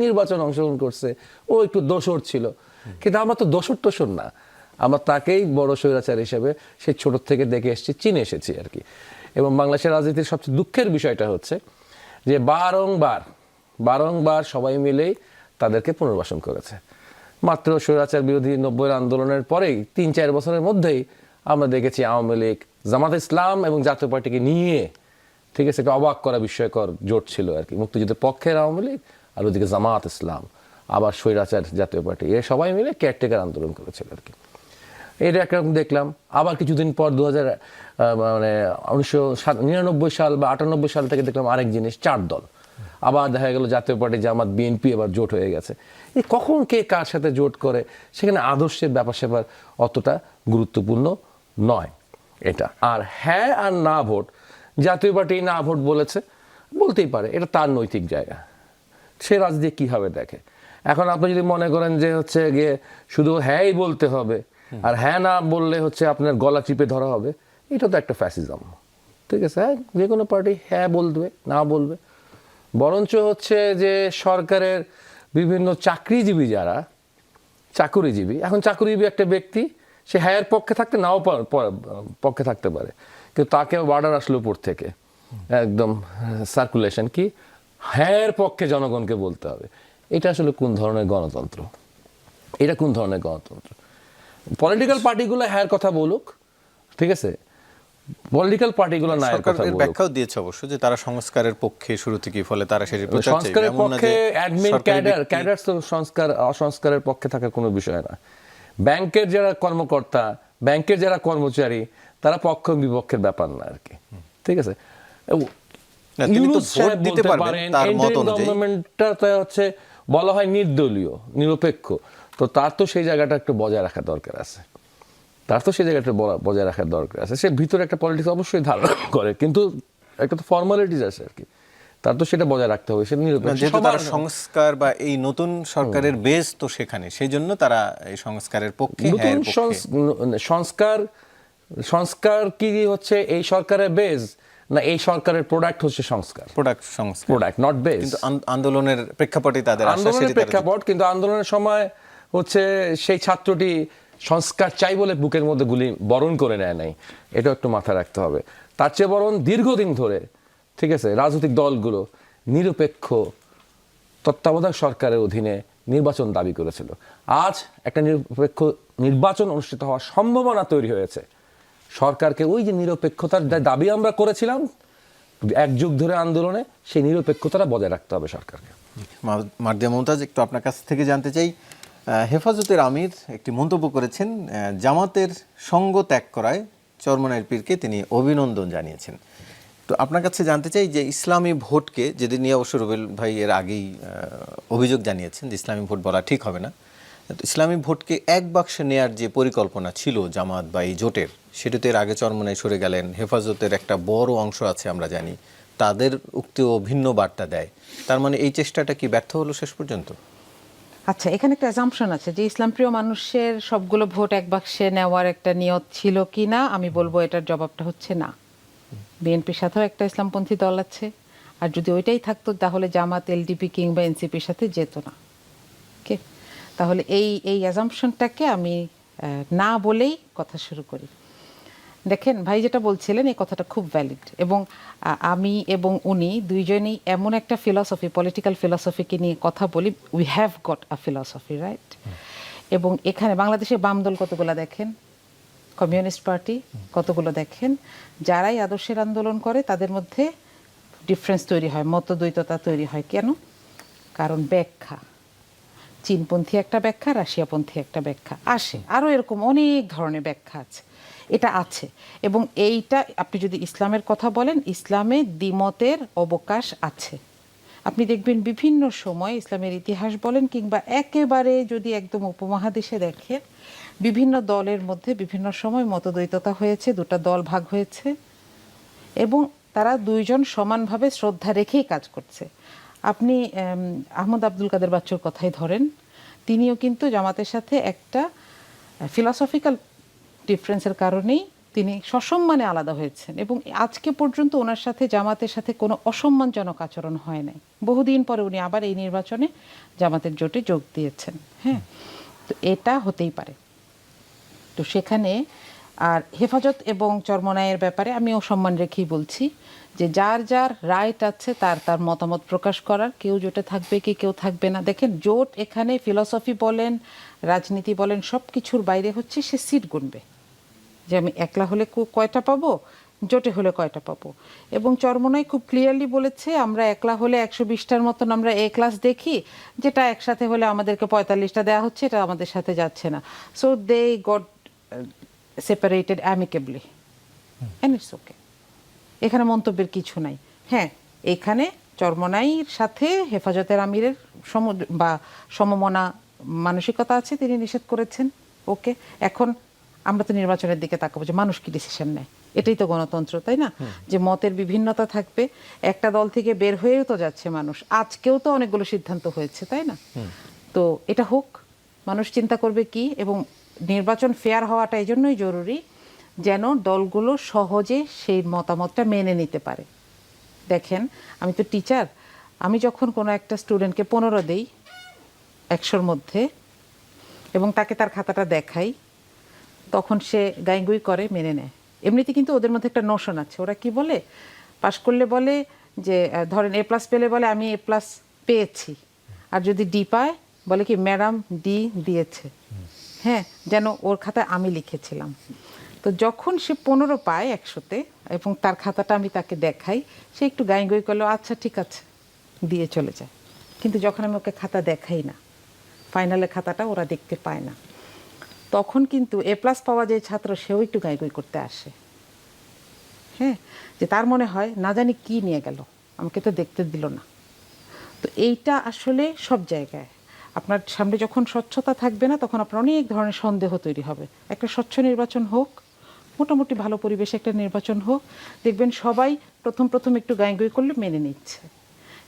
নির্বাচন অংশগ্রহণ করছে, ও একটু দোসর ছিল, কিন্তু আমরা তো দোসর না, আমরা তাকেই বড় স্বৈরাচার হিসেবে সেই ছোট থেকে দেখে এসেছি, চিনে এসেছি আর কি। এবং বাংলাদেশের রাজনীতির সবচেয়ে দুঃখের বিষয়টা হচ্ছে যে বারংবার সবাই মিলেই তাদেরকে পুনর্বাসন করেছে। মাত্র স্বৈরাচার বিরোধী 90-এর আন্দোলনের পরেই 3-4 বছরের মধ্যেই আমরা দেখেছি আওয়ামী লীগ, জামাত ইসলাম এবং জাতীয় পার্টিকে নিয়ে, ঠিক আছে, একটা অবাক করা বিস্ময়কর জোট ছিল আর কি। মুক্তিযুদ্ধের পক্ষের আওয়ামী লীগ আর ওদিকে জামাত ইসলাম, আবার স্বৈরাচার জাতীয় পার্টি, এ সবাই মিলে কেয়ারটেকার আন্দোলন করেছিল আর কি। এটা একরকম দেখলাম। আবার কিছুদিন পর 1999 সাল বা 98 সাল থেকে দেখলাম আরেক জিনিস, 4 দল। আবার দেখা গেল জাতীয় পার্টি, জামাত, বিএনপি এবার জোট হয়ে গেছে। এই কখন কে কার সাথে জোট করে, সেখানে আদর্শের ব্যাপার স্যাপার অতটা গুরুত্বপূর্ণ নয় এটা। আর হ্যাঁ আর না ভোট, জাতীয় পার্টি না ভোট বলেছে, বলতেই পারে, এটা তার নৈতিক জায়গা, সে রাজনীতি কীভাবে দেখে। এখন আপনি যদি মনে করেন যে হচ্ছে গিয়ে শুধু হ্যাঁই বলতে হবে আর হ্যাঁ না বললে হচ্ছে আপনার গলা চিপে ধরা হবে, এটা তো একটা ফ্যাসিজম, ঠিক আছে। হ্যাঁ, যে কোনো পার্টি হ্যাঁ বলবে, না বলবে। বরঞ্চ হচ্ছে যে সরকারের বিভিন্ন চাকরিজীবী যারা চাকুরিজীবী, এখন চাকুরিজীবী একটা ব্যক্তি, সে হ্যাঁয়ের পক্ষে থাকতে নাও পক্ষে থাকতে পারে, কিন্তু তাকে অর্ডার আসলো উপর থেকে, একদম সার্কুলেশন কি হ্যাঁয়ের পক্ষে জনগণকে বলতে হবে। এটা আসলে কোন ধরনের গণতন্ত্র? এটা কোন ধরনের গণতন্ত্র? পলিটিক্যাল পার্টিগুলো হ্যাঁ কথা বলুক, ঠিক আছে, পলিটিক্যাল পার্টিগুলো না এর কথা বলুক। ব্যাখ্যাও দিয়েছে অবশ্য যে তারা সংস্কারের পক্ষে শুরু থেকেই, ফলে তারা সেটি প্রচার চাইবে। সংস্কারের পক্ষে অ্যাডমিন ক্যাডার তো সংস্কারের পক্ষে থাকার কোনো বিষয় না। ব্যাংকের যারা কর্মকর্তা, ব্যাংকের যারা কর্মচারী, তারা পক্ষ বিপক্ষের ব্যাপার না আর কি, ঠিক আছে। তিনি তো ভোট দিতে পারবেন তার মত অনুযায়ী। গভর্নমেন্টটা হচ্ছে বলা হয় নির্দলীয়, নিরপেক্ষ, তো তার তো সেই জায়গাটা একটু বজায় রাখা দরকার আছে, সে ভিতরে একটা পলিটিক্স অবশ্যই ধারণ করে, কিন্তু একটা তো ফর্মালিটিস আছে আর কি, তার তো সেটা বজায় রাখতে হবে, সেটা নিরপেক্ষ। তারা সংস্কার বা এই নতুন সরকারের বেস তো সেখানে, সেই জন্য তারা এই সংস্কারের পক্ষে। সংস্কার কি হচ্ছে এই সরকারের বেস, না এই সরকারের প্রোডাক্ট হচ্ছে সংস্কার? Product not base. কিন্তু আন্দোলনের প্রেক্ষাপটে তাদের আন্দোলনের প্রেক্ষাপট, কিন্তু আন্দোলনের সময় হচ্ছে সেই ছাত্রটি সংস্কার চাই বলে বুকের মধ্যে গুলি বরণ করে নেয় নাই, এটা একটু মাথায় রাখতে হবে। তার চেয়ে বরং দীর্ঘদিন ধরে, ঠিক আছে, রাজনৈতিক দলগুলো নিরপেক্ষ তত্ত্বাবধায়ক সরকারের অধীনে নির্বাচন দাবি করেছিল। আজ একটা নিরপেক্ষ নির্বাচন অনুষ্ঠিত হওয়ার সম্ভাবনা তৈরি হয়েছে। সরকারকে ওই যে নিরপেক্ষতার দাবি আমরা করেছিলাম 1 যুগ ধরে আন্দোলনে, সেই নিরপেক্ষতাটা বজায় রাখতে হবে সরকারকে। মার্জিয়া মমতাজ, একটু আপনার কাছ থেকে জানতে চাই, হেফাজতের আমির একটি মন্তব্য করেছেন, জামাতের সঙ্গ ত্যাগ করায় চরমনাইর পীরকে তিনি অভিনন্দন জানিয়েছেন। তো আপনার কাছে জানতে চাই যে ইসলামী ভোটকে, যেদিন নিয়ে অবশ্য রুবেল ভাই এর আগেই অভিযোগ জানিয়েছেন যে ইসলামী ভোট বলা ঠিক হবে না, ইসলামী ভোটকে এক বাক্সে নেয়ার যে পরিকল্পনা ছিল জামাত বা এই জোটের, সেটাতে এর আগে চরমনাই সরে গেলেন। হেফাজতের একটা বড় অংশ আছে আমরা জানি, তাদের উক্তিও ভিন্ন বার্তা দেয়। তার মানে এই চেষ্টাটা কি ব্যর্থ হলো শেষ পর্যন্ত? আচ্ছা, এখানে একটা অ্যাজাম্পশন আছে যে ইসলাম প্রিয় মানুষের সবগুলো ভোট এক বাক্সে নেওয়ার একটা নিয়ত ছিল কি না, আমি বলবো এটার জবাবটা হচ্ছে না। বিএনপির সাথেও একটা ইসলামপন্থী দল আছে, আর যদি ওইটাই থাকতো তাহলে জামাত, এলডিপি কিংবা এনসিপির সাথে যেত না। ওকে, তাহলে এই অ্যাজাম্পশনটাকে আমি না বলেই কথা শুরু করি। দেখেন ভাই যেটা বলছিলেন, এই কথাটা খুব ভ্যালিড, এবং আমি এবং উনি দুইজনেই এমন একটা ফিলসফি, পলিটিক্যাল ফিলসফিকে নিয়ে কথা বলি। We have got a philosophy, right? এবং এখানে বাংলাদেশে বাম দল কতগুলো দেখেন, কমিউনিস্ট পার্টি কতগুলো দেখেন, যারাই আদর্শের আন্দোলন করে তাদের মধ্যে ডিফারেন্স তৈরি হয়, মতদ্বৈততা তৈরি হয়। কেন? কারণ ব্যাখ্যা, চীনপন্থী একটা ব্যাখ্যা, রাশিয়াপন্থী একটা ব্যাখ্যা আসে, আরও এরকম অনেক ধরনের ব্যাখ্যা আছে, এটা আছে। এবং এইটা আপনি যদি ইসলামের কথা বলেন, ইসলামে দ্বিমতের অবকাশ আছে। আপনি দেখবেন বিভিন্ন সময় ইসলামের ইতিহাস বলেন কিংবা একেবারে যদি একদম উপমহাদেশে দেখেন, বিভিন্ন দলের মধ্যে বিভিন্ন সময় মতদ্বৈততা হয়েছে, 2টা দল ভাগ হয়েছে এবং তারা দুইজন সমানভাবে শ্রদ্ধা রেখেই কাজ করছে। আপনি আহমদ আব্দুল কাদের বাচ্চুর কথাই ধরেন, তিনিও কিন্তু জামাতের সাথে একটা ফিলসফিক্যাল ডিফারেন্সের কারণেই তিনি সসম্মানে আলাদা হয়েছেন, এবং আজকে পর্যন্ত ওনার সাথে জামাতের সাথে কোনো অসম্মানজনক আচরণ হয় নাই। বহুদিন পরে উনি আবার এই নির্বাচনে জামাতের জোটে যোগ দিয়েছেন। হ্যাঁ, তো এটা হতেই পারে। তো সেখানে আর হেফাজত এবং চরমনাইয়ের ব্যাপারে আমিও সম্মান রেখেই বলছি যে যার যার রাইট আছে তার তার মতামত প্রকাশ করার, কেউ জোটে থাকবে কি কেউ থাকবে না। দেখেন, জোট এখানে ফিলসফি বলেন, রাজনীতি বলেন, সব কিছুর বাইরে হচ্ছে সে সিট গুনবে, যে আমি একলা হলে কয়টা পাবো, জোটে হলে কয়টা পাবো। এবং চরমনাই খুব ক্লিয়ারলি বলেছে, আমরা একলা হলে 120টার মতন আমরা এ ক্লাস দেখি, যেটা একসাথে হলে আমাদেরকে 45টা দেওয়া হচ্ছে, এটা আমাদের সাথে যাচ্ছে না। So they got separated amicably and it's okay. এখানে মন্তব্যের কিছু নাই। হ্যাঁ, এখানে চরমনাইয়ের সাথে হেফাজতের আমিরের সমমনা মানসিকতা আছে, তিনি নিষেধ করেছেন। ওকে, এখন আমরা তো নির্বাচনের দিকে তাকাবো যে মানুষ কি ডিসিশন নেয়। এটাই তো গণতন্ত্র, তাই না? যে মতের বিভিন্নতা থাকবে, একটা দল থেকে বের হয়েও তো যাচ্ছে মানুষ, আজকেও তো অনেকগুলো সিদ্ধান্ত হয়েছে, তাই না? তো এটা হোক, মানুষ চিন্তা করবে কি, এবং নির্বাচন ফেয়ার হওয়াটা এই জন্যই জরুরি যেন দলগুলো সহজে সেই মতামতটা মেনে নিতে পারে। দেখেন, আমি তো টিচার, আমি যখন কোনো একটা স্টুডেন্টকে 15 দেই 100-র মধ্যে এবং তাকে তার খাতাটা দেখাই, তখন সে গাইগুই করে, মেনে নেয়। এমনিতে কিন্তু ওদের মধ্যে একটা নোশন আছে, ওরা কি বলে, পাশ করলে বলে যে ধরেন A+ পেলে বলে আমি A+ পেয়েছি, আর যদি D পায় বলে কি ম্যাডাম D দিয়েছে। হ্যাঁ, যেন ওর খাতায় আমি লিখেছিলাম। তো যখন সে 15 পায় 100-তে এবং তার খাতাটা আমি তাকে দেখাই, সে একটু গাইগুই করলো, আচ্ছা ঠিক আছে, দিয়ে চলে যায়। কিন্তু যখন আমি ওকে খাতা দেখাই না, ফাইনালের খাতাটা ওরা দেখতে পায় না, তখন কিন্তু A+ পাওয়া যে ছাত্র, সেও একটু গাইগুই করতে আসে। হ্যাঁ, যে তার মনে হয় না জানি কি নিয়ে গেল, আমাকে তো দেখতে দিল না। তো এইটা আসলে সব জায়গায় আপনার সামনে যখন স্বচ্ছতা থাকবে না, তখন আপনার অনেক ধরনের সন্দেহ তৈরি হবে। একটা স্বচ্ছ নির্বাচন হোক, মোটামুটি ভালো পরিবেশে একটা নির্বাচন হোক, দেখবেন সবাই প্রথম একটু গাইগুই করলে মেনে নিচ্ছে।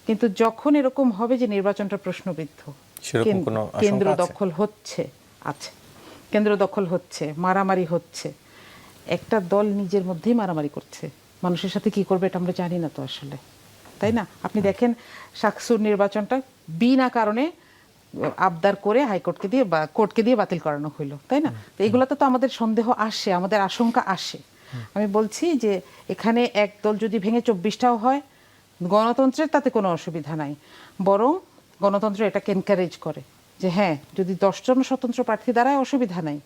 কিন্তু যখন এরকম হবে যে নির্বাচনটা প্রশ্নবিদ্ধ, সেরকম কোনো আশঙ্কা কেন্দ্র আছে? দখল হচ্ছে, কেন্দ্র দখল হচ্ছে, মারামারি হচ্ছে, একটা দল নিজের মধ্যেই মারামারি করছে, মানুষের সাথে কি করবে এটা আমরা জানি না তো আসলে, তাই না? আপনি দেখেন শাকসুর নির্বাচনটা বিনা কারণে আবদার করে হাইকোর্টকে দিয়ে বা কোর্টকে দিয়ে বাতিল করানো হইলো, তাই না? তো এগুলোতে তো আমাদের সন্দেহ আসে, আমাদের আশঙ্কা আসে। আমি বলছি যে এখানে এক দল যদি ভেঙে 24টাও হয়, গণতন্ত্রের তাতে কোনো অসুবিধা নাই, বরং গণতন্ত্র এটাকে এনকারেজ করে যে হ্যাঁ, যদি 10 জন স্বতন্ত্র প্রার্থী দ্বারায় অসুবিধা নাই,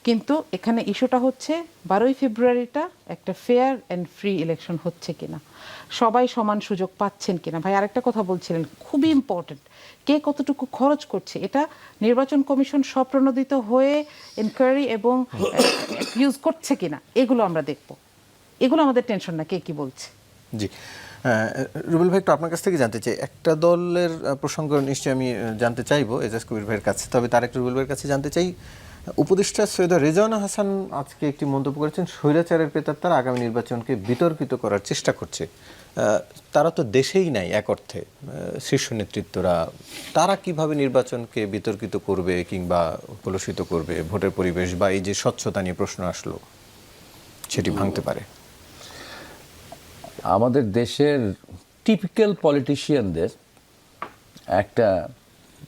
কিন্তু এখানে ইস্যুটা হচ্ছে 12ই ফেব্রুয়ারিটা একটা ফেয়ার অ্যান্ড ফ্রি ইলেকশন হচ্ছে কিনা, সবাই সমান সুযোগ পাচ্ছেন কিনা। ভাই আরেকটা কথা বলছিলেন, খুবই ইম্পর্টেন্ট, কে কতটুকু খরচ করছে, এটা নির্বাচন কমিশন স্বপ্রণোদিত হয়ে এনকোয়ারি এবং ইউজ করছে কিনা, এগুলো আমরা দেখব। এগুলো আমাদের টেনশন না, কে কি বলছে। জি, রুবেল ভাই, একটু আপনার কাছ থেকে জানতে চাই, একটা দলের প্রসঙ্গ নিশ্চয়ই আমি জানতে চাইবো এজাজ কবির ভাইয়ের কাছে, তবে তার একটু রুবেল ভাইয়ের কাছে জানতে চাই, উপদেষ্টা সৈয়দা রেজওয়ানা হাসান আজকে একটি মন্তব্য করেছেন, স্বৈরাচারের প্রেতাত্মারা আগামী নির্বাচনকে বিতর্কিত করার চেষ্টা করছে। তারা তো দেশেই নাই এক অর্থে, শীর্ষ নেতৃত্বরা, তারা কিভাবে নির্বাচনকে বিতর্কিত করবে কিংবা কলুষিত করবে, ভোটের পরিবেশ বা এই যে স্বচ্ছতা নিয়ে প্রশ্ন আসলো সেটি ভাঙতে পারে? আমাদের দেশের টিপিক্যাল পলিটিশিয়ানদের একটা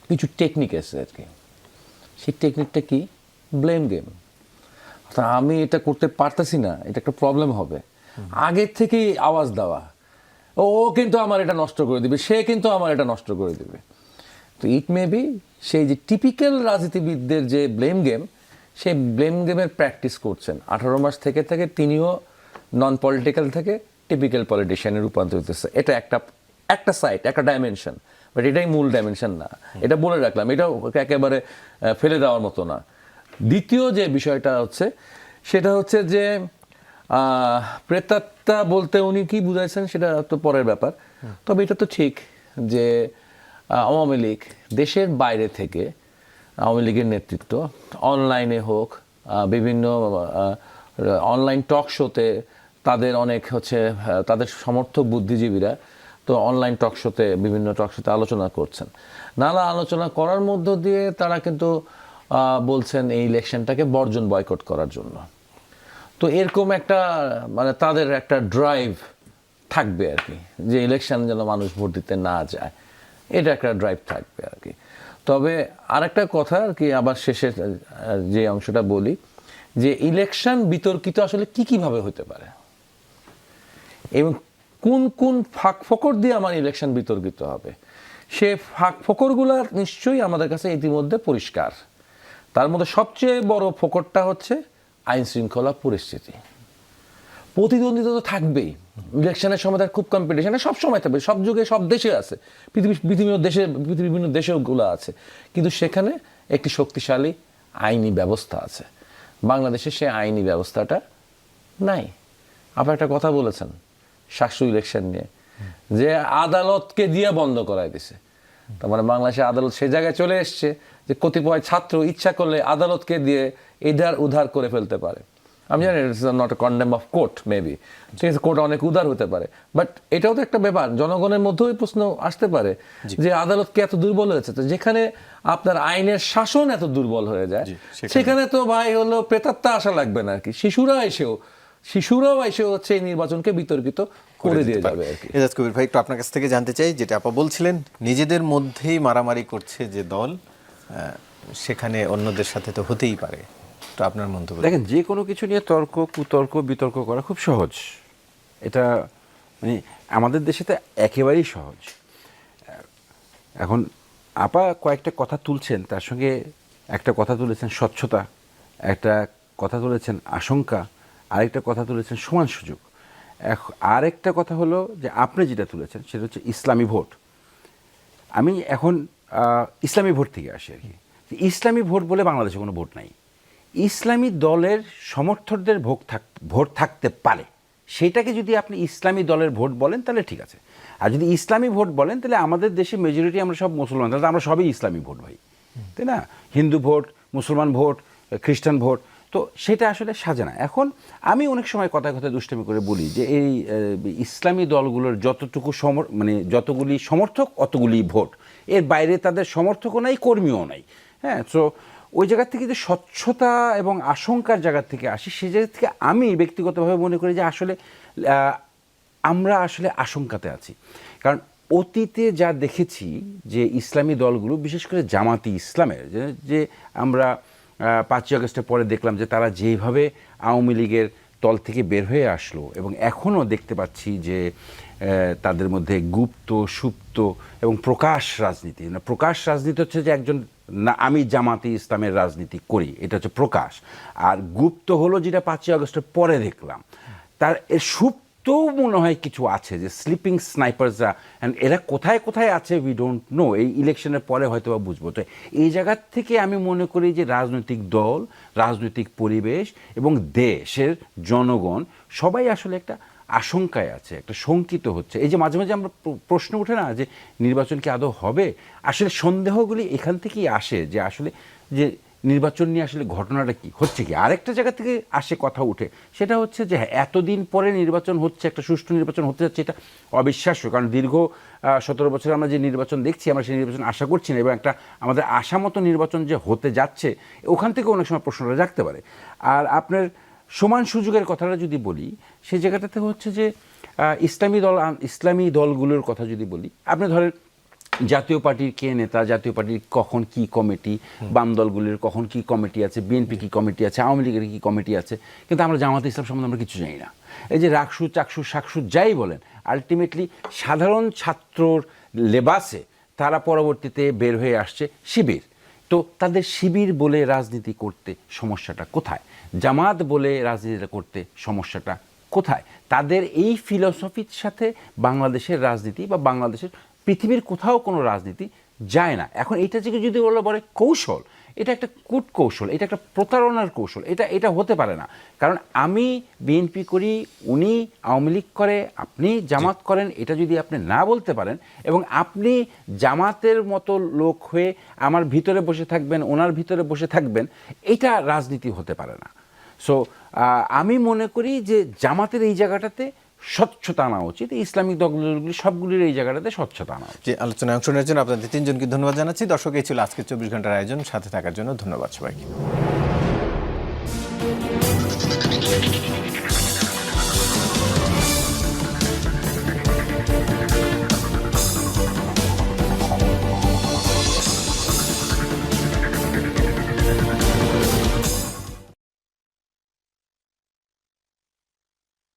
কিছু টেকনিক আছে আর কি। সেই টেকনিকটা কি? Blame game. অর্থাৎ আমি এটা করতে পারতেছি না, এটা একটা প্রবলেম হবে, আগের থেকেই আওয়াজ দেওয়া, ও কিন্তু আমার এটা নষ্ট করে দিবে, সে কিন্তু আমার এটা নষ্ট করে দিবে। তো ইট মে বি সেই যে টিপিক্যাল রাজনীতিবিদদের যে ব্লেম গেম, সেই ব্লেম গেমের প্র্যাকটিস করছেন 18 মাস থেকে থেকে তিনিও নন পলিটিক্যাল থেকে টিপিক্যাল পলিটিশিয়ানে রূপান্তরিত হচ্ছে। এটা একটা সাইড, একটা ডাইমেনশন, বাট এটাই মূল ডাইমেনশন না, এটা বলে রাখলাম, এটাও একেবারে ফেলে দেওয়ার মতো না। দ্বিতীয় যে বিষয়টা হচ্ছে সেটা হচ্ছে যে প্রেতাত্মা বলতে উনি কি বুঝাইছেন সেটা তো পরের ব্যাপার, তবে এটা তো ঠিক যে আওয়ামী লীগ দেশের বাইরে থেকে, আওয়ামী লীগের নেতৃত্ব অনলাইনে হোক, বিভিন্ন অনলাইন টক শোতে তাদের অনেক হচ্ছে তাদের সমর্থক বুদ্ধিজীবীরা তো অনলাইন টক শোতে, বিভিন্ন টক শোতে আলোচনা করছেন। নানা আলোচনা করার মধ্য দিয়ে তারা কিন্তু বলছেন এই ইলেকশনটাকে বর্জন বয়কট করার জন্য। তো এরকম একটা মানে তাদের একটা ড্রাইভ থাকবে আর কি, যে ইলেকশন যেন মানুষ ভোট দিতে না যায়, এটা একটা ড্রাইভ থাকবে আর কি। তবে আরেকটা কথা আর কি, আবার শেষের যে অংশটা বলি, যে ইলেকশন বিতর্কিত আসলে কিভাবে হতে পারে এবং কোন কোন ফাঁক ফোকর দিয়ে আমার ইলেকশন বিতর্কিত হবে, সে ফাঁক ফোকরগুলো নিশ্চয়ই আমাদের কাছে ইতিমধ্যে পরিষ্কার। তার মধ্যে সবচেয়ে বড় ফোকরটা হচ্ছে আইন শৃঙ্খলা পরিস্থিতি। প্রতিদ্বন্দ্বিতা তো থাকবেই, ইলেকশনের সময় তার খুব কম্পিটিশন, সব সময় থাকবে, সব যুগে সব দেশে আছে, পৃথিবীর বিভিন্ন দেশেগুলো আছে, কিন্তু সেখানে একটি শক্তিশালী আইনি ব্যবস্থা আছে। বাংলাদেশে সে আইনি ব্যবস্থাটা নাই। আপনি একটা কথা বলেছেন শাকসু ইলেকশন নিয়ে, যে আদালতকে দিয়ে বন্ধ করাই দিছে। তার মানে বাংলাদেশে আদালত সে জায়গায় চলে এসছে যে কতিপয় ছাত্র ইচ্ছা করলে আদালতকে দিয়ে এধার উধার করে ফেলতে পারে। আমি জানি it's not a condemn of court, maybe ঠিক আছে, কোর্ট অনেক উদার হতে পারে, বাট এটাও তো একটা ব্যাপার, জনগণের মধ্যেও প্রশ্ন আসতে পারে যে আদালতকে এত দুর্বল হয়েছে। তো যেখানে আপনার আইনের শাসন এত দুর্বল হয়ে যায়, সেখানে তো ভাই হলো প্রেতাত্মা আসা লাগবে না আর কি, শিশুরাও এসেও হচ্ছে এই নির্বাচনকে বিতর্কিত করে দিয়ে যাবে আর কি। এজাজ কবির ভাই, একটু আপনার কাছ থেকে জানতে চাই, যেটা আপা বলছিলেন নিজেদের মধ্যেই মারামারি করছে যে দল, সেখানে অন্যদের সাথে তো হতেই পারে, তো আপনার মন্তব্য। দেখেন, যে কোনো কিছু নিয়ে তর্ক, কুতর্ক, বিতর্ক করা খুব সহজ। এটা মানে আমাদের দেশে তো একেবারেই সহজ। এখন আপা কয়েকটা কথা তুলছেন, তার সঙ্গে একটা কথা তুলেছেন স্বচ্ছতা, একটা কথা তুলেছেন আশঙ্কা, আরেকটা কথা তুলেছেন সমান সুযোগ। আরেকটা কথা হলো যে আপনি যেটা তুলেছেন সেটা হচ্ছে ইসলামী ভোট। আমি এখন ইসলামী ভোট থেকে আসি আর কি। ইসলামী ভোট বলে বাংলাদেশে কোনো ভোট নাই। ইসলামী দলের সমর্থকদের ভোট থাকতে পারে, সেটাকে যদি আপনি ইসলামী দলের ভোট বলেন তাহলে ঠিক আছে। আর যদি ইসলামী ভোট বলেন তাহলে আমাদের দেশে মেজরিটি আমরা সব মুসলমান, তাহলে আমরা সবই ইসলামী ভোট ভাই, তাই না? হিন্দু ভোট, মুসলমান ভোট, খ্রিস্টান ভোট, তো সেটা আসলে সাজে না। এখন আমি অনেক সময় কথায় কথায় দুষ্টামি করে বলি যে এই ইসলামী দলগুলোর যতগুলি সমর্থক অতগুলি ভোট, এর বাইরে তাদের সমর্থকও নাই, কর্মীও নাই। হ্যাঁ, তো ওই জায়গা থেকে যে স্বচ্ছতা এবং আশঙ্কার জায়গা থেকে আসি, সেই জায়গা থেকে আমি ব্যক্তিগতভাবে মনে করি যে আসলে আমরা আসলে আশঙ্কাতে আছি। কারণ অতীতে যা দেখেছি যে ইসলামী দলগুলো, বিশেষ করে জামাতি ইসলামের, যে আমরা 5ই আগস্টের পরে দেখলাম যে তারা যেভাবে আওয়ামী লীগের দল থেকে বের হয়ে আসলো, এবং এখনও দেখতে পাচ্ছি যে তাদের মধ্যে গুপ্ত, সুপ্ত এবং প্রকাশ রাজনীতি। প্রকাশ রাজনীতি হচ্ছে যে একজন না, আমি জামাতি ইসলামের রাজনীতি করি, এটা হচ্ছে প্রকাশ। আর গুপ্ত হলো যেটা 5ই আগস্টের পরে দেখলাম, তার এর সুপ্ত মনে হয় কিছু আছে, যে স্লিপিং স্নাইপারসরা, অ্যান্ড এরা কোথায় কোথায় আছে উই ডোন্ট নো, এই ইলেকশনের পরে হয়তো বা বুঝবো। তো এই জায়গার থেকে আমি মনে করি যে রাজনৈতিক দল, রাজনৈতিক পরিবেশ এবং দেশের জনগণ সবাই আসলে একটা আশঙ্কায় আছে, একটা শঙ্কিত হচ্ছে। এই যে মাঝে মাঝে আমরা প্রশ্ন ওঠে না যে নির্বাচন কি আদৌ হবে, আসলে সন্দেহগুলি এখান থেকেই আসে, যে আসলে যে নির্বাচন নিয়ে আসলে ঘটনাটা কি হচ্ছে, কি আরেকটা জায়গা থেকে আসে কথা উঠে, সেটা হচ্ছে যে এতদিন পরে নির্বাচন হচ্ছে, একটা সুষ্ঠু নির্বাচন হতে যাচ্ছে, এটা অবিশ্বাস্য। কারণ দীর্ঘ 17 বছর আমরা যে নির্বাচন দেখছি, আমরা সেই নির্বাচন আশা করছি না, এবং একটা আমাদের আশা মতো নির্বাচন যে হতে যাচ্ছে, ওখান থেকে অনেক সময় প্রশ্নটা জাগতে পারে। আর আপনার সমান সুযোগের কথাটা যদি বলি, সেই জায়গাটাতে হচ্ছে যে ইসলামী দলগুলোর কথা যদি বলি, আপনি ধরেন জাতীয় পার্টির কে নেতা, জাতীয় পার্টির কখন কি কমিটি, বাম দলগুলির কখন কি কমিটি আছে, বিএনপি কি কমিটি আছে, আওয়ামী লীগের কি কমিটি আছে, কিন্তু আমরা জামাতে ইসলাম সম্বন্ধে আমরা কিছু জানি না। এই যে রাকসু, চাকসু, শাকসু যাই বলেন, আলটিমেটলি সাধারণ ছাত্রর লেবাসে তারা পরবর্তীতে বের হয়ে আসছে শিবির। তো তাদের শিবির বলে রাজনীতি করতে সমস্যাটা কোথায়? জামাত বলে রাজনীতিটা করতে সমস্যাটা কোথায়? তাদের এই ফিলসফির সাথে বাংলাদেশের রাজনীতি বা বাংলাদেশের পৃথিবীর কোথাও কোনো রাজনীতি যায় না। এখন এটা থেকে যদি বলে কৌশল, এটা একটা কূট কৌশল, এটা একটা প্রতারণার কৌশল, এটা হতে পারে না। কারণ আমি বিএনপি করি, উনি আওয়ামী লীগ করে, আপনি জামাত করেন, এটা যদি আপনি না বলতে পারেন, এবং আপনি জামাতের মতো লোক হয়ে আমার ভিতরে বসে থাকবেন, ওনার ভিতরে বসে থাকবেন, এটা রাজনীতি হতে পারে না। সো আমি মনে করি যে জামাতের এই জায়গাটাতে স্বচ্ছতা আনা উচিত। এই ইসলামিক দলগুলি সবগুলির এই জায়গাটাতে স্বচ্ছতা আনা উচিত। যে আলোচনায় অংশ নেওয়ার জন্য আপনাদের তিনজনকে ধন্যবাদ জানাচ্ছি। দর্শক, এই ছিল আজকের 24 ঘন্টার আয়োজন। সাথে থাকার জন্য ধন্যবাদ সবাইকে।